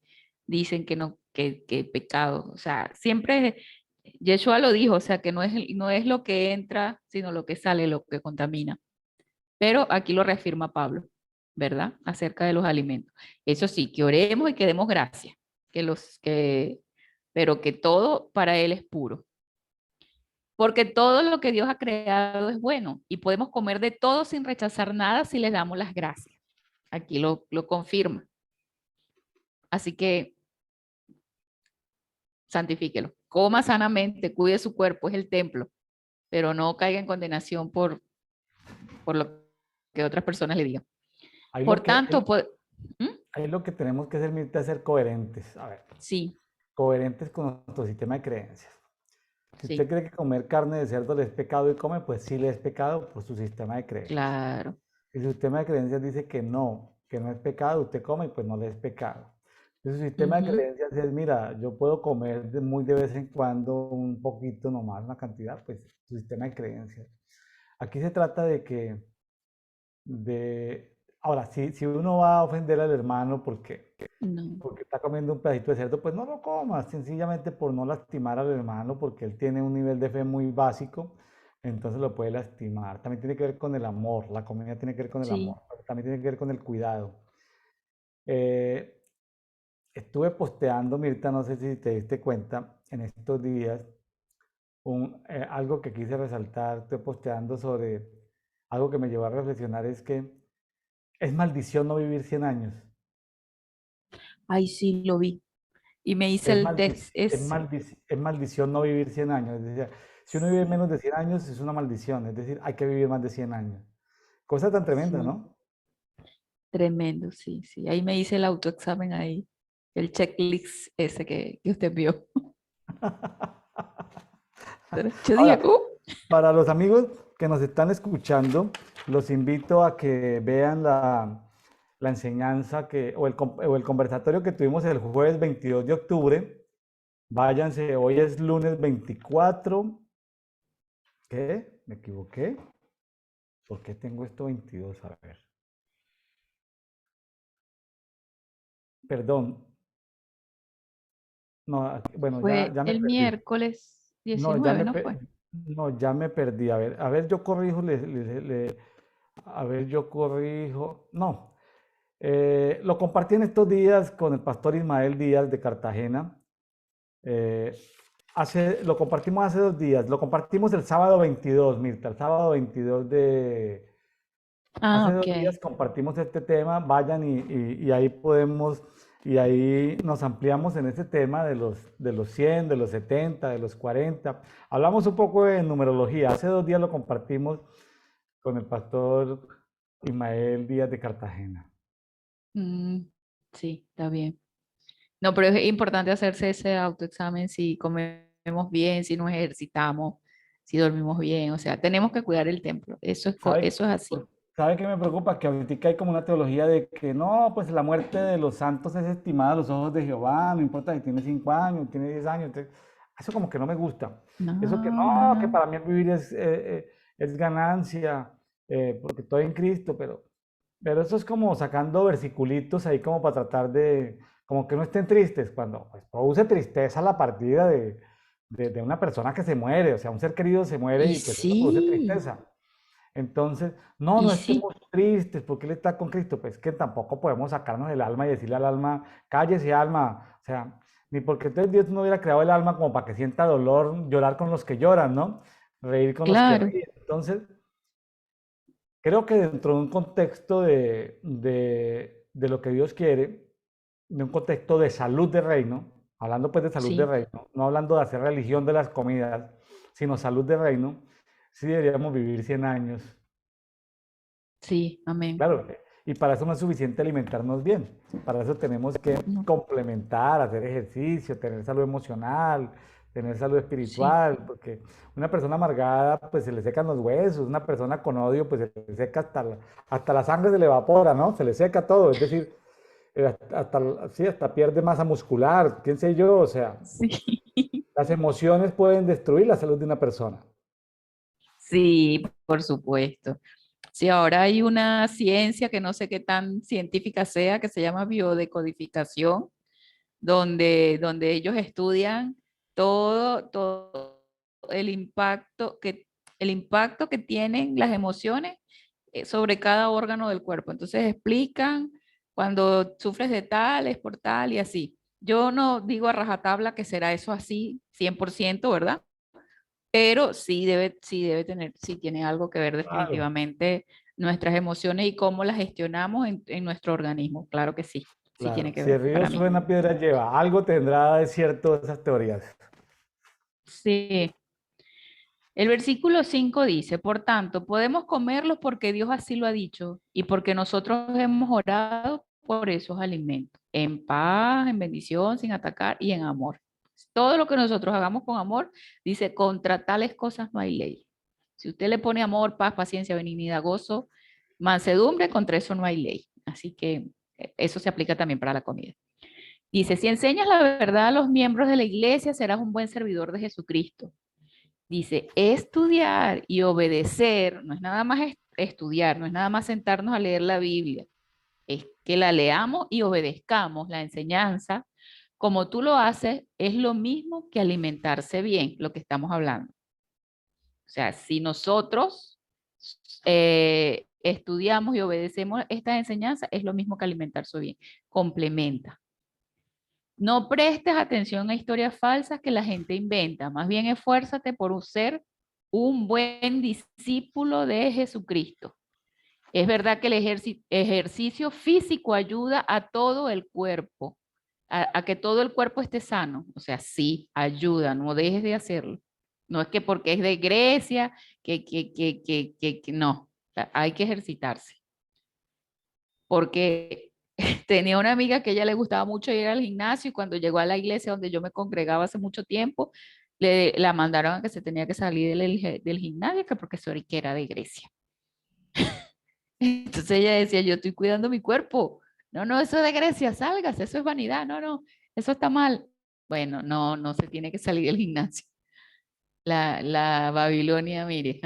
dicen que no, que pecado. O sea, siempre Yeshua lo dijo, o sea, que no es lo que entra, sino lo que sale, lo que contamina. Pero aquí lo reafirma Pablo, ¿verdad? Acerca de los alimentos. Eso sí, que oremos y que demos gracias, pero que todo para Él es puro. Porque todo lo que Dios ha creado es bueno y podemos comer de todo sin rechazar nada si les damos las gracias. Aquí lo confirma. Así que santifíquelo. Coma sanamente, cuide su cuerpo, es el templo, pero no caiga en condenación por lo que otras personas le digan. Ahí Por lo que, tanto, pues, ¿Mm? ahí lo que tenemos que hacer, Mirta, es ser coherentes. A ver, Sí, coherentes con nuestro sistema de creencias. Si usted sí, cree que comer carne de cerdo le es pecado y come, pues sí le es pecado por su sistema de creencias. claro. Si su sistema de creencias dice que no es pecado, usted come y pues no le es pecado. Si su sistema de Ujú. creencias es, mira, yo puedo comer muy de vez en cuando un poquito nomás, una cantidad, pues su sistema de creencias. Aquí se trata de que ahora, si uno va a ofender al hermano No, porque está comiendo un pedacito de cerdo, pues no lo comas, sencillamente por no lastimar al hermano, porque él tiene un nivel de fe muy básico, entonces lo puede lastimar. También tiene que ver con el amor, la comida tiene que ver con el sí. amor, pero también tiene que ver con el cuidado. Eh, Estuve posteando, Mirta, no sé si te diste cuenta, en estos días, algo que quise resaltar, estoy posteando sobre algo que me llevó a reflexionar, es que es maldición no vivir 100 años. Ay, sí, lo vi. Y me hice Es, el test ese. es maldición no vivir 100 años. Es decir, si uno vive Sí, menos de 100 años es una maldición. Es decir, hay que vivir más de 100 años. Cosa tan tremenda, sí. ¿no? Tremendo, sí, sí. Ahí me hice el autoexamen ahí. El checklist ese que usted vio. Yo dije, Ahora, para los amigos que nos están escuchando, los invito a que vean la enseñanza o el conversatorio que tuvimos el jueves 22 de octubre. Váyanse, hoy es lunes 24. ¿Qué? ¿Me equivoqué? ¿Por qué tengo esto 22? A ver. Perdón. No, bueno, fue ya me el perdí. miércoles No, ya 19, me, ¿no fue? no, ya me perdí. A ver, yo corrijo. A ver, yo corrijo. No. Lo compartí en estos días con el pastor Ismael Díaz de Cartagena. Eh, lo compartimos hace 2 días. Lo compartimos el sábado 22, Mirta, el sábado 22 de... Ah, Hace ok. 2 días compartimos este tema. Vayan y ahí podemos, y ahí nos ampliamos en este tema de los 100, de los 70, de los 40. Hablamos un poco de numerología. Hace 2 días lo compartimos con el pastor Ismael Díaz de Cartagena. Mm, sí, está bien. No, pero es importante hacerse ese autoexamen si comemos bien, si nos ejercitamos, si dormimos bien. O sea, tenemos que cuidar el templo. ¿Sabe, Eso es así. ¿sabe qué me preocupa? Que ahorita hay como una teología de que no, pues la muerte de los santos es estimada a los ojos de Jehová, no importa si tiene 5 años, tiene 10 años. Eso como que no me gusta. Eso que No, no, no, que no. para mí el vivir es ganancia, porque estoy en Cristo, pero eso es como sacando versiculitos ahí como para tratar de, como que no estén tristes, cuando pues, produce tristeza la partida de una persona que se muere, o sea, un ser querido se muere Y y pues eso produce sí, tristeza. Entonces, no, y no sí, estemos tristes porque Él está con Cristo. Pues que tampoco podemos sacarnos el alma y decirle al alma, cállese alma. O sea, ni porque entonces Dios no hubiera creado el alma como para que sienta dolor, llorar con los que lloran, ¿no? Reír con los que claro. ríen. Entonces, creo que dentro de un contexto de lo que Dios quiere, de un contexto de salud de reino, hablando pues de salud de Sí, reino, no hablando de hacer religión de las comidas, sino salud de reino, sí deberíamos vivir 100 años. sí, amén. Claro, y para eso no es suficiente alimentarnos bien. Para eso tenemos que No, complementar, hacer ejercicio, tener salud emocional, tener salud sí, espiritual, porque una persona amargada pues se le secan los huesos, una persona con odio pues se le seca hasta la sangre se le evapora, ¿no? Se le seca todo, es decir, sí, hasta pierde masa muscular, quién sé yo, o sea, sí. las emociones pueden destruir la salud de una persona. Sí, por supuesto. Sí, ahora hay una ciencia que no sé qué tan científica sea, que se llama biodecodificación, donde ellos estudian todo el impacto que tienen las emociones sobre cada órgano del cuerpo. Entonces explican cuando sufres de tal, es por tal y así. Yo no digo a rajatabla que será eso así 100%, ¿verdad? Pero sí debe tener, sí tiene algo que ver Claro, definitivamente nuestras emociones y cómo las gestionamos en nuestro organismo. Claro que sí, sí tiene claro. que Si el ver río para mí. suena, piedra lleva. Algo tendrá de cierto esas teorías. Sí, el versículo 5 dice, por tanto, podemos comerlos porque Dios así lo ha dicho y porque nosotros hemos orado por esos alimentos, en paz, en bendición, sin atacar y en amor. Todo lo que nosotros hagamos con amor, dice, contra tales cosas no hay ley. Si usted le pone amor, paz, paciencia, benignidad, gozo, mansedumbre, contra eso no hay ley. Así que eso se aplica también para la comida. Dice, si enseñas la verdad a los miembros de la iglesia, serás un buen servidor de Jesucristo. Dice, estudiar y obedecer, no es nada más estudiar, no es nada más sentarnos a leer la Biblia, es que la leamos y obedezcamos la enseñanza. Como tú lo haces, es lo mismo que alimentarse bien, lo que estamos hablando. O sea, si nosotros estudiamos y obedecemos esta enseñanza, es lo mismo que alimentarse bien, complementa. No prestes atención a historias falsas que la gente inventa, más bien esfuérzate por ser un buen discípulo de Jesucristo. Es verdad que el ejercicio físico ayuda a todo el cuerpo, a que todo el cuerpo esté sano. O sea, sí, ayuda, no dejes de hacerlo. No es que porque es de Grecia, que no. O sea, hay que ejercitarse. Porque tenía una amiga que a ella le gustaba mucho ir al gimnasio y cuando llegó a la iglesia donde yo me congregaba hace mucho tiempo, la mandaron a que se tenía que salir del gimnasio, que porque eso era de Grecia. Entonces ella decía, yo estoy cuidando mi cuerpo. No, no, eso es de Grecia, salgas, eso es vanidad. No, no, eso está mal. Bueno, no, no se tiene que salir del gimnasio. La Babilonia, mire.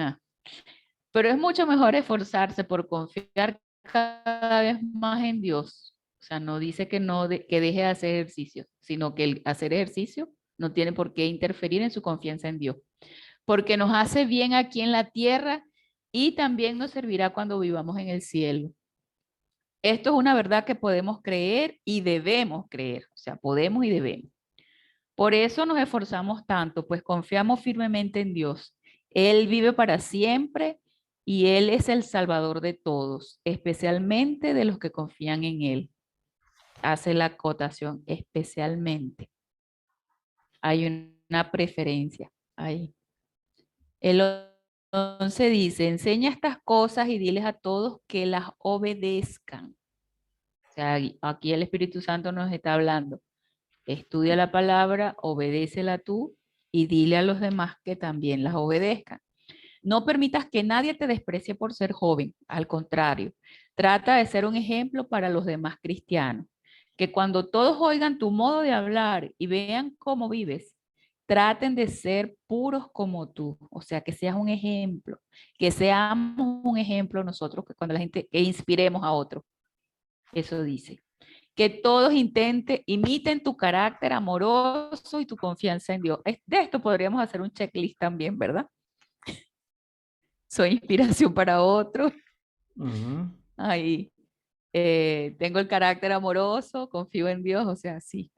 Pero es mucho mejor esforzarse por confiar cada vez más en Dios. O sea, no dice que no que deje de hacer ejercicio, sino que el hacer ejercicio no tiene por qué interferir en su confianza en Dios, porque nos hace bien aquí en la tierra y también nos servirá cuando vivamos en el cielo. Esto es una verdad que podemos creer y debemos creer, o sea, podemos y debemos. Por eso nos esforzamos tanto, pues confiamos firmemente en Dios. Él vive para siempre y Él es el Salvador de todos, especialmente de los que confían en Él. Hace la acotación, especialmente. Hay una preferencia ahí. El 11 dice, enseña estas cosas y diles a todos que las obedezcan. O sea, aquí el Espíritu Santo nos está hablando. Estudia la palabra, obedécela tú y dile a los demás que también las obedezcan. No permitas que nadie te desprecie por ser joven, al contrario, trata de ser un ejemplo para los demás cristianos. Que cuando todos oigan tu modo de hablar y vean cómo vives, traten de ser puros como tú, o sea, que seas un ejemplo, que seamos un ejemplo nosotros, que cuando la gente, que inspiremos a otros, eso dice que todos imiten tu carácter amoroso y tu confianza en Dios. De esto podríamos hacer un checklist también, ¿verdad? Soy inspiración para otros. Ahí. Tengo el carácter amoroso, confío en Dios, o sea, sí.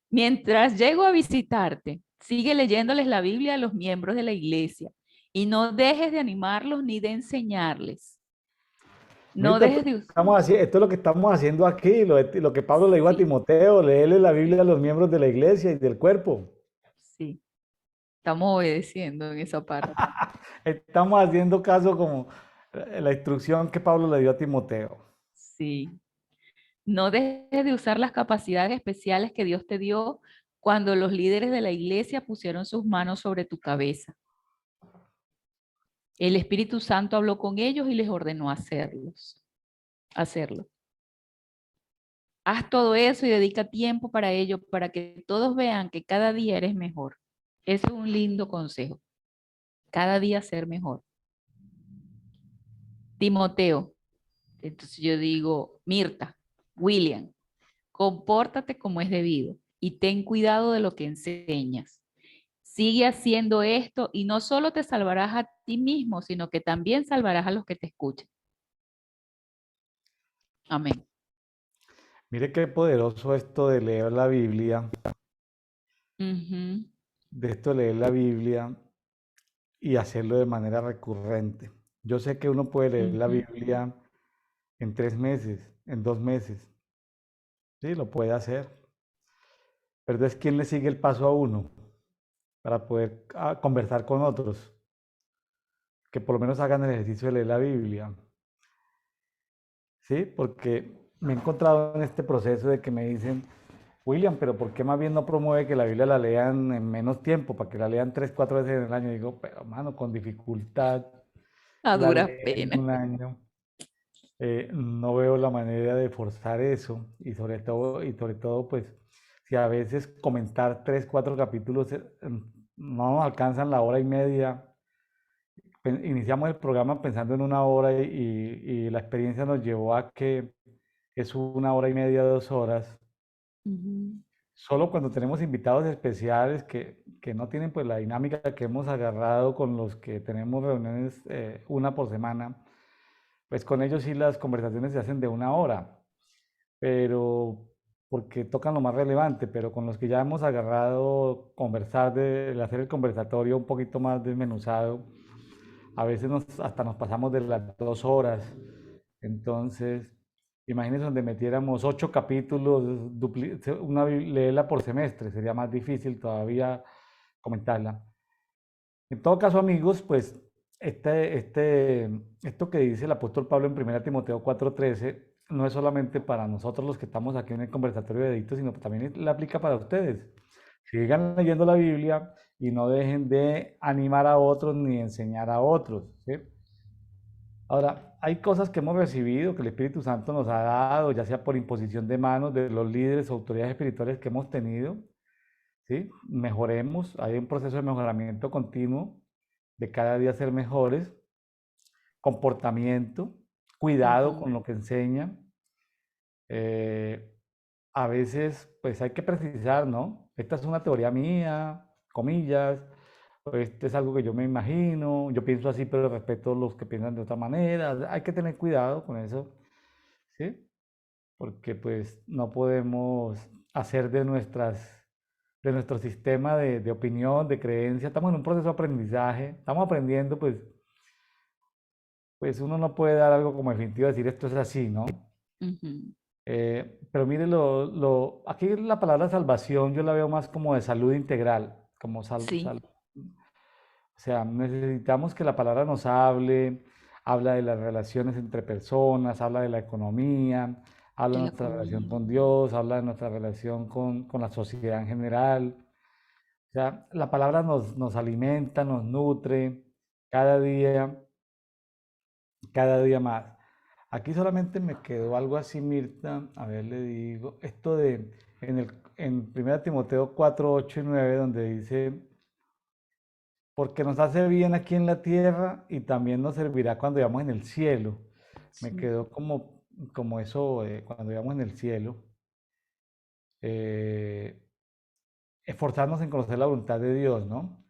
Mientras llego a visitarte, sigue leyéndoles la Biblia a los miembros de la iglesia y no dejes de animarlos ni de enseñarles. No Mirta, dejes de... esto es lo que estamos haciendo aquí, lo que Pablo le dijo a Sí, Timoteo, leerle la Biblia a los miembros de la iglesia y del cuerpo. sí, estamos obedeciendo en esa parte. Estamos haciendo caso como la instrucción que Pablo le dio a Timoteo. Sí. No dejes de usar las capacidades especiales que Dios te dio cuando los líderes de la iglesia pusieron sus manos sobre tu cabeza. El Espíritu Santo habló con ellos y les ordenó hacerlo. Haz todo eso y dedica tiempo para ello, para que todos vean que cada día eres mejor. Ese es un lindo consejo. Cada día ser mejor. Timoteo. Entonces yo digo, Mirta, William, compórtate como es debido y ten cuidado de lo que enseñas. Sigue haciendo esto y no solo te salvarás a ti mismo, sino que también salvarás a los que te escuchan. Amén. Mire qué poderoso esto de leer la Biblia, Ujú, de esto de leer la Biblia y hacerlo de manera recurrente. Yo sé que uno puede leer la ujú. Biblia en 3 meses, en 2 meses, sí, lo puede hacer, pero es quién le sigue el paso a uno para poder conversar con otros, que por lo menos hagan el ejercicio de leer la Biblia, sí, porque me he encontrado en este proceso de que me dicen, William, pero ¿por qué más bien no promueve que la Biblia la lean en menos tiempo, para que la lean 3, 4 veces en el año? Digo, pero mano, con dificultad A la duras leen en penas. un año. No veo la manera de forzar eso y sobre todo, pues, si a veces comentar 3, 4 capítulos no nos alcanzan la hora y media. Iniciamos el programa pensando en una hora y la experiencia nos llevó a que es 1 hora y media, 2 horas. Ujú, Solo cuando tenemos invitados especiales que no tienen pues la dinámica que hemos agarrado con los que tenemos reuniones una por semana, pues con ellos sí las conversaciones se hacen de 1 hora, pero porque tocan lo más relevante, pero con los que ya hemos agarrado conversar, de hacer el conversatorio un poquito más desmenuzado, a veces hasta nos pasamos de las 2 horas. Entonces, imagínense donde metiéramos 8 capítulos, leerla por semestre, sería más difícil todavía comentarla. En todo caso, amigos, pues esto que dice el apóstol Pablo en 1 Timoteo 4:13 no es solamente para nosotros los que estamos aquí en el conversatorio de Edicto, sino que también le aplica para ustedes. Sigan leyendo la Biblia y no dejen de animar a otros ni enseñar a otros, ¿sí? Ahora, hay cosas que hemos recibido, que el Espíritu Santo nos ha dado, ya sea por imposición de manos de los líderes o autoridades espirituales que hemos tenido, ¿sí? Mejoremos, hay un proceso de mejoramiento continuo, de cada día ser mejores, comportamiento, cuidado ujú. con lo que enseña. Eh, a veces, pues hay que precisar, ¿no? Esta es una teoría mía, comillas, o este es algo que yo me imagino, yo pienso así, pero respeto a los que piensan de otra manera. Hay que tener cuidado con eso, ¿sí? Porque pues no podemos hacer de nuestro sistema de opinión, de creencia, estamos en un proceso de aprendizaje, estamos aprendiendo, pues uno no puede dar algo como definitivo, decir esto es así, ¿no? Ujú. Pero mire, aquí la palabra salvación yo la veo más como de salud integral, como Sí, o sea, necesitamos que la palabra nos hable, habla de las relaciones entre personas, habla de la economía, habla de de la nuestra relación economía. con Dios, habla de nuestra relación con la sociedad en general. O sea, la palabra nos alimenta, nos nutre cada día, cada día más. Aquí solamente me quedó algo así, Mirta. A ver, le digo, esto de en 1 Timoteo 4 8 y 9 donde dice, porque nos hace bien aquí en la tierra y también nos servirá cuando vayamos en el cielo. Me Sí, quedó como eso, cuando vayamos en el cielo. eh, Esforzarnos en conocer la voluntad de Dios, ¿no?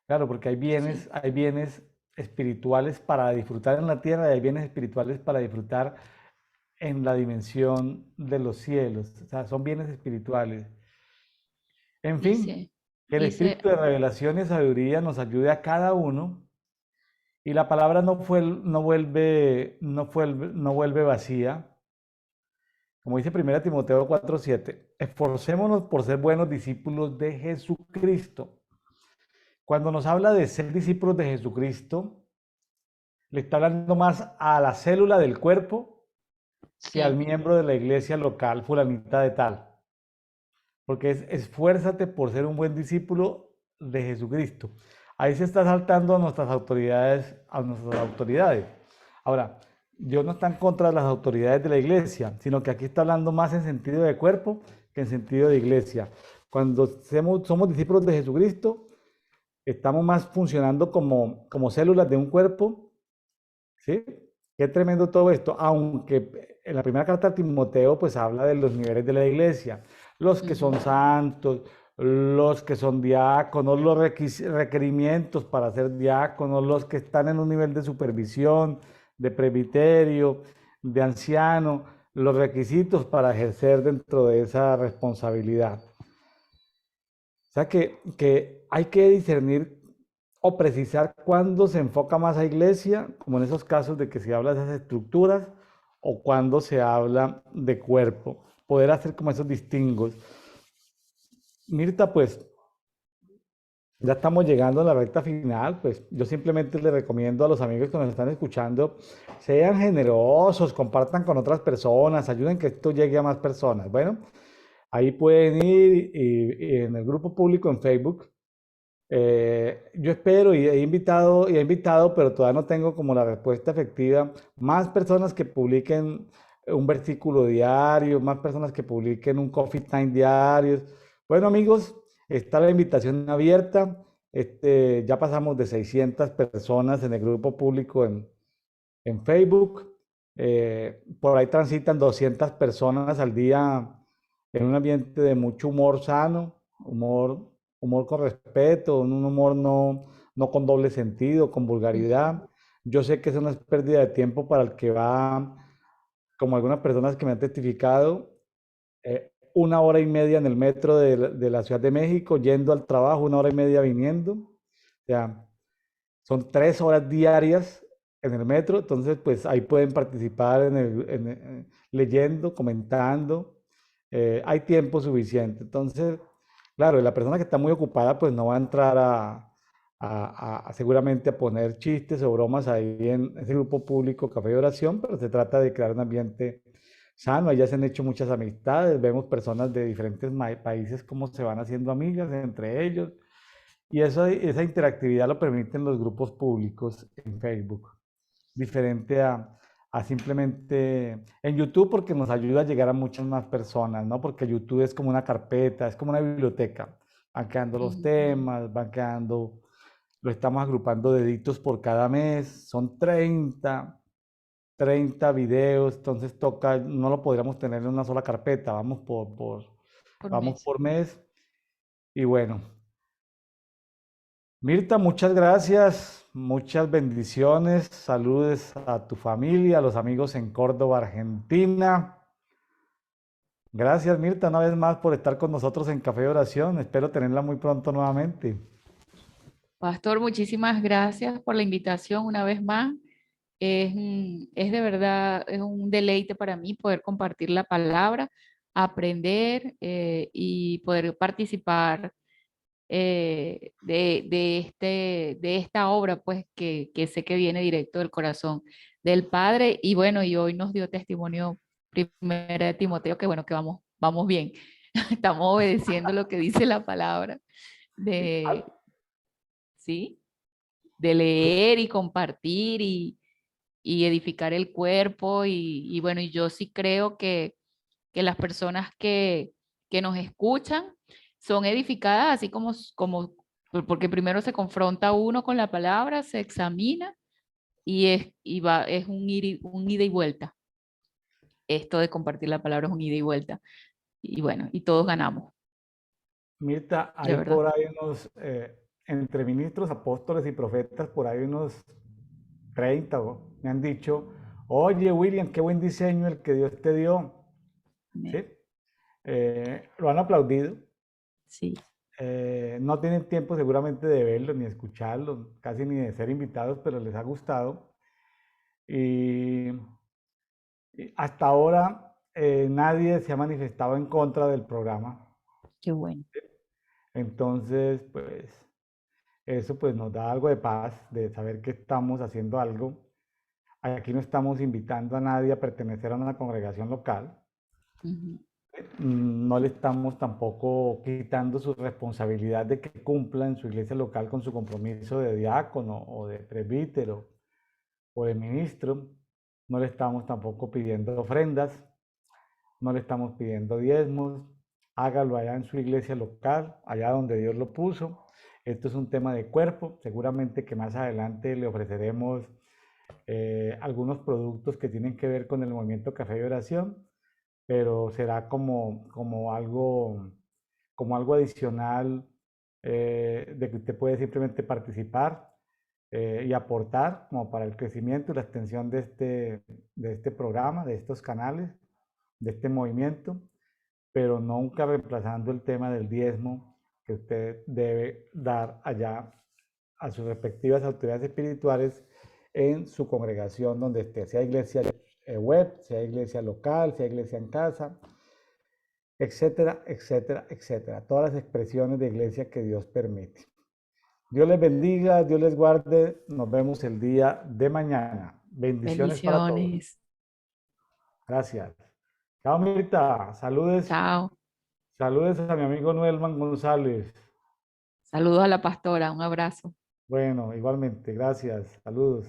Claro, porque sí, hay bienes espirituales para disfrutar en la tierra y hay bienes espirituales para disfrutar en la dimensión de los cielos. O sea, son bienes espirituales. En fin, dice, que el dice, espíritu de revelación y sabiduría nos ayude a cada uno y la palabra no vuelve vacía. Como dice 1 Timoteo 4:7, esforcémonos por ser buenos discípulos de Jesucristo. Cuando nos habla de ser discípulos de Jesucristo, le está hablando más a la célula del cuerpo que al sí, miembro de la iglesia local, fulanita de tal. Porque es esfuérzate por ser un buen discípulo de Jesucristo. Ahí se está saltando a nuestras autoridades. Ahora, Dios no está en contra de las autoridades de la iglesia, sino que aquí está hablando más en sentido de cuerpo que en sentido de iglesia. Cuando somos discípulos de Jesucristo, estamos más funcionando como células de un cuerpo, ¿sí? Qué tremendo todo esto, aunque en la primera carta a Timoteo pues habla de los niveles de la iglesia, los que son ujú, santos, los que son diáconos, los requerimientos para ser diáconos, los que están en un nivel de supervisión, de presbiterio, de anciano, los requisitos para ejercer dentro de esa responsabilidad. O sea que hay que discernir o precisar cuándo se enfoca más a iglesia, como en esos casos de que se habla de esas estructuras, o cuándo se habla de cuerpo. Poder hacer como esos distingos. Mirta, pues ya estamos llegando a la recta final, pues yo simplemente le recomiendo a los amigos que nos están escuchando, sean generosos, compartan con otras personas, ayuden que esto llegue a más personas. Bueno, ahí pueden ir y en el grupo público en Facebook. Yo espero y he invitado, pero todavía no tengo como la respuesta efectiva, más personas que publiquen un versículo diario, más personas que publiquen un coffee time diario. Bueno, amigos, está la invitación abierta. Ya pasamos de 600 personas en el grupo público en Facebook. Por ahí transitan 200 personas al día en un ambiente de mucho humor sano, humor con respeto, un humor no con doble sentido, con ujú, vulgaridad. Yo sé que eso no es pérdida de tiempo para el que va, como algunas personas que me han testificado, 1 hora y media en el metro de la Ciudad de México, yendo al trabajo, 1 hora y media viniendo. O sea, son 3 horas diarias en el metro, entonces pues ahí pueden participar leyendo, comentando, hay tiempo suficiente. Entonces, claro, la persona que está muy ocupada pues no va a entrar seguramente a poner chistes o bromas ahí en ese grupo público Café de Oración, pero se trata de crear un ambiente sano. Allá se han hecho muchas amistades, vemos personas de diferentes países cómo se van haciendo amigas entre ellos. Y esa interactividad lo permiten los grupos públicos en Facebook, diferente a simplemente en YouTube porque nos ayuda a llegar a muchas más personas, ¿no? Porque YouTube es como una carpeta, es como una biblioteca. Van quedando los ujú. temas, lo estamos agrupando deditos por cada mes, son 30 videos, entonces toca, no lo podríamos tener en una sola carpeta, Por vamos mes. por mes y bueno. Mirta, muchas gracias, muchas bendiciones, saludos a tu familia, a los amigos en Córdoba, Argentina. Gracias, Mirta, una vez más por estar con nosotros en Café de Oración. Espero tenerla muy pronto nuevamente. Pastor, muchísimas gracias por la invitación una vez más. Es de verdad, es un deleite para mí poder compartir la palabra, aprender y poder participar de esta obra, pues que sé que viene directo del corazón del Padre. Y bueno, y hoy nos dio testimonio primera de Timoteo, que bueno, que vamos bien. Estamos obedeciendo lo que dice la palabra de, ¿sí? De leer y compartir y edificar el cuerpo. Y bueno, y yo sí creo que las personas que nos escuchan son edificadas así porque primero se confronta uno con la palabra, se examina es un ida y vuelta. Esto de compartir la palabra es un ida y vuelta. Y bueno, y todos ganamos, Mirta, de hay verdad. por ahí entre ministros, apóstoles y profetas, por ahí unos 30 me han dicho, oye William, qué buen diseño el que Dios te dio. Amén. ¿Sí? Lo han aplaudido. Sí, No tienen tiempo seguramente de verlo ni escucharlo, casi ni de ser invitados, pero les ha gustado. Y, y hasta ahora nadie se ha manifestado en contra del programa. qué bueno. Entonces, pues eso pues nos da algo de paz, de saber que estamos haciendo algo. Aquí no estamos invitando a nadie a pertenecer a una congregación local. Ujú. No le estamos tampoco quitando su responsabilidad de que cumpla en su iglesia local con su compromiso de diácono o de presbítero o de ministro. No le estamos tampoco pidiendo ofrendas, no le estamos pidiendo diezmos. Hágalo allá en su iglesia local, allá donde Dios lo puso. Esto es un tema de cuerpo. Seguramente que más adelante le ofreceremos algunos productos que tienen que ver con el movimiento Café y Oración, pero será como algo adicional de que usted puede simplemente participar y aportar como para el crecimiento y la extensión de este programa, de estos canales, de este movimiento, pero nunca reemplazando el tema del diezmo que usted debe dar allá a sus respectivas autoridades espirituales en su congregación donde esté, sea iglesia web, sea iglesia local, sea iglesia en casa, etcétera, etcétera, etcétera. Todas las expresiones de iglesia que Dios permite. Dios les bendiga, Dios les guarde. Nos vemos el día de mañana. Bendiciones para todos. Bendiciones. Gracias. Chao, Mirta. Saludes, Chao. saludes a mi amigo Noelman González. Saludos a la pastora. Un abrazo. Bueno, igualmente. Gracias. Saludos.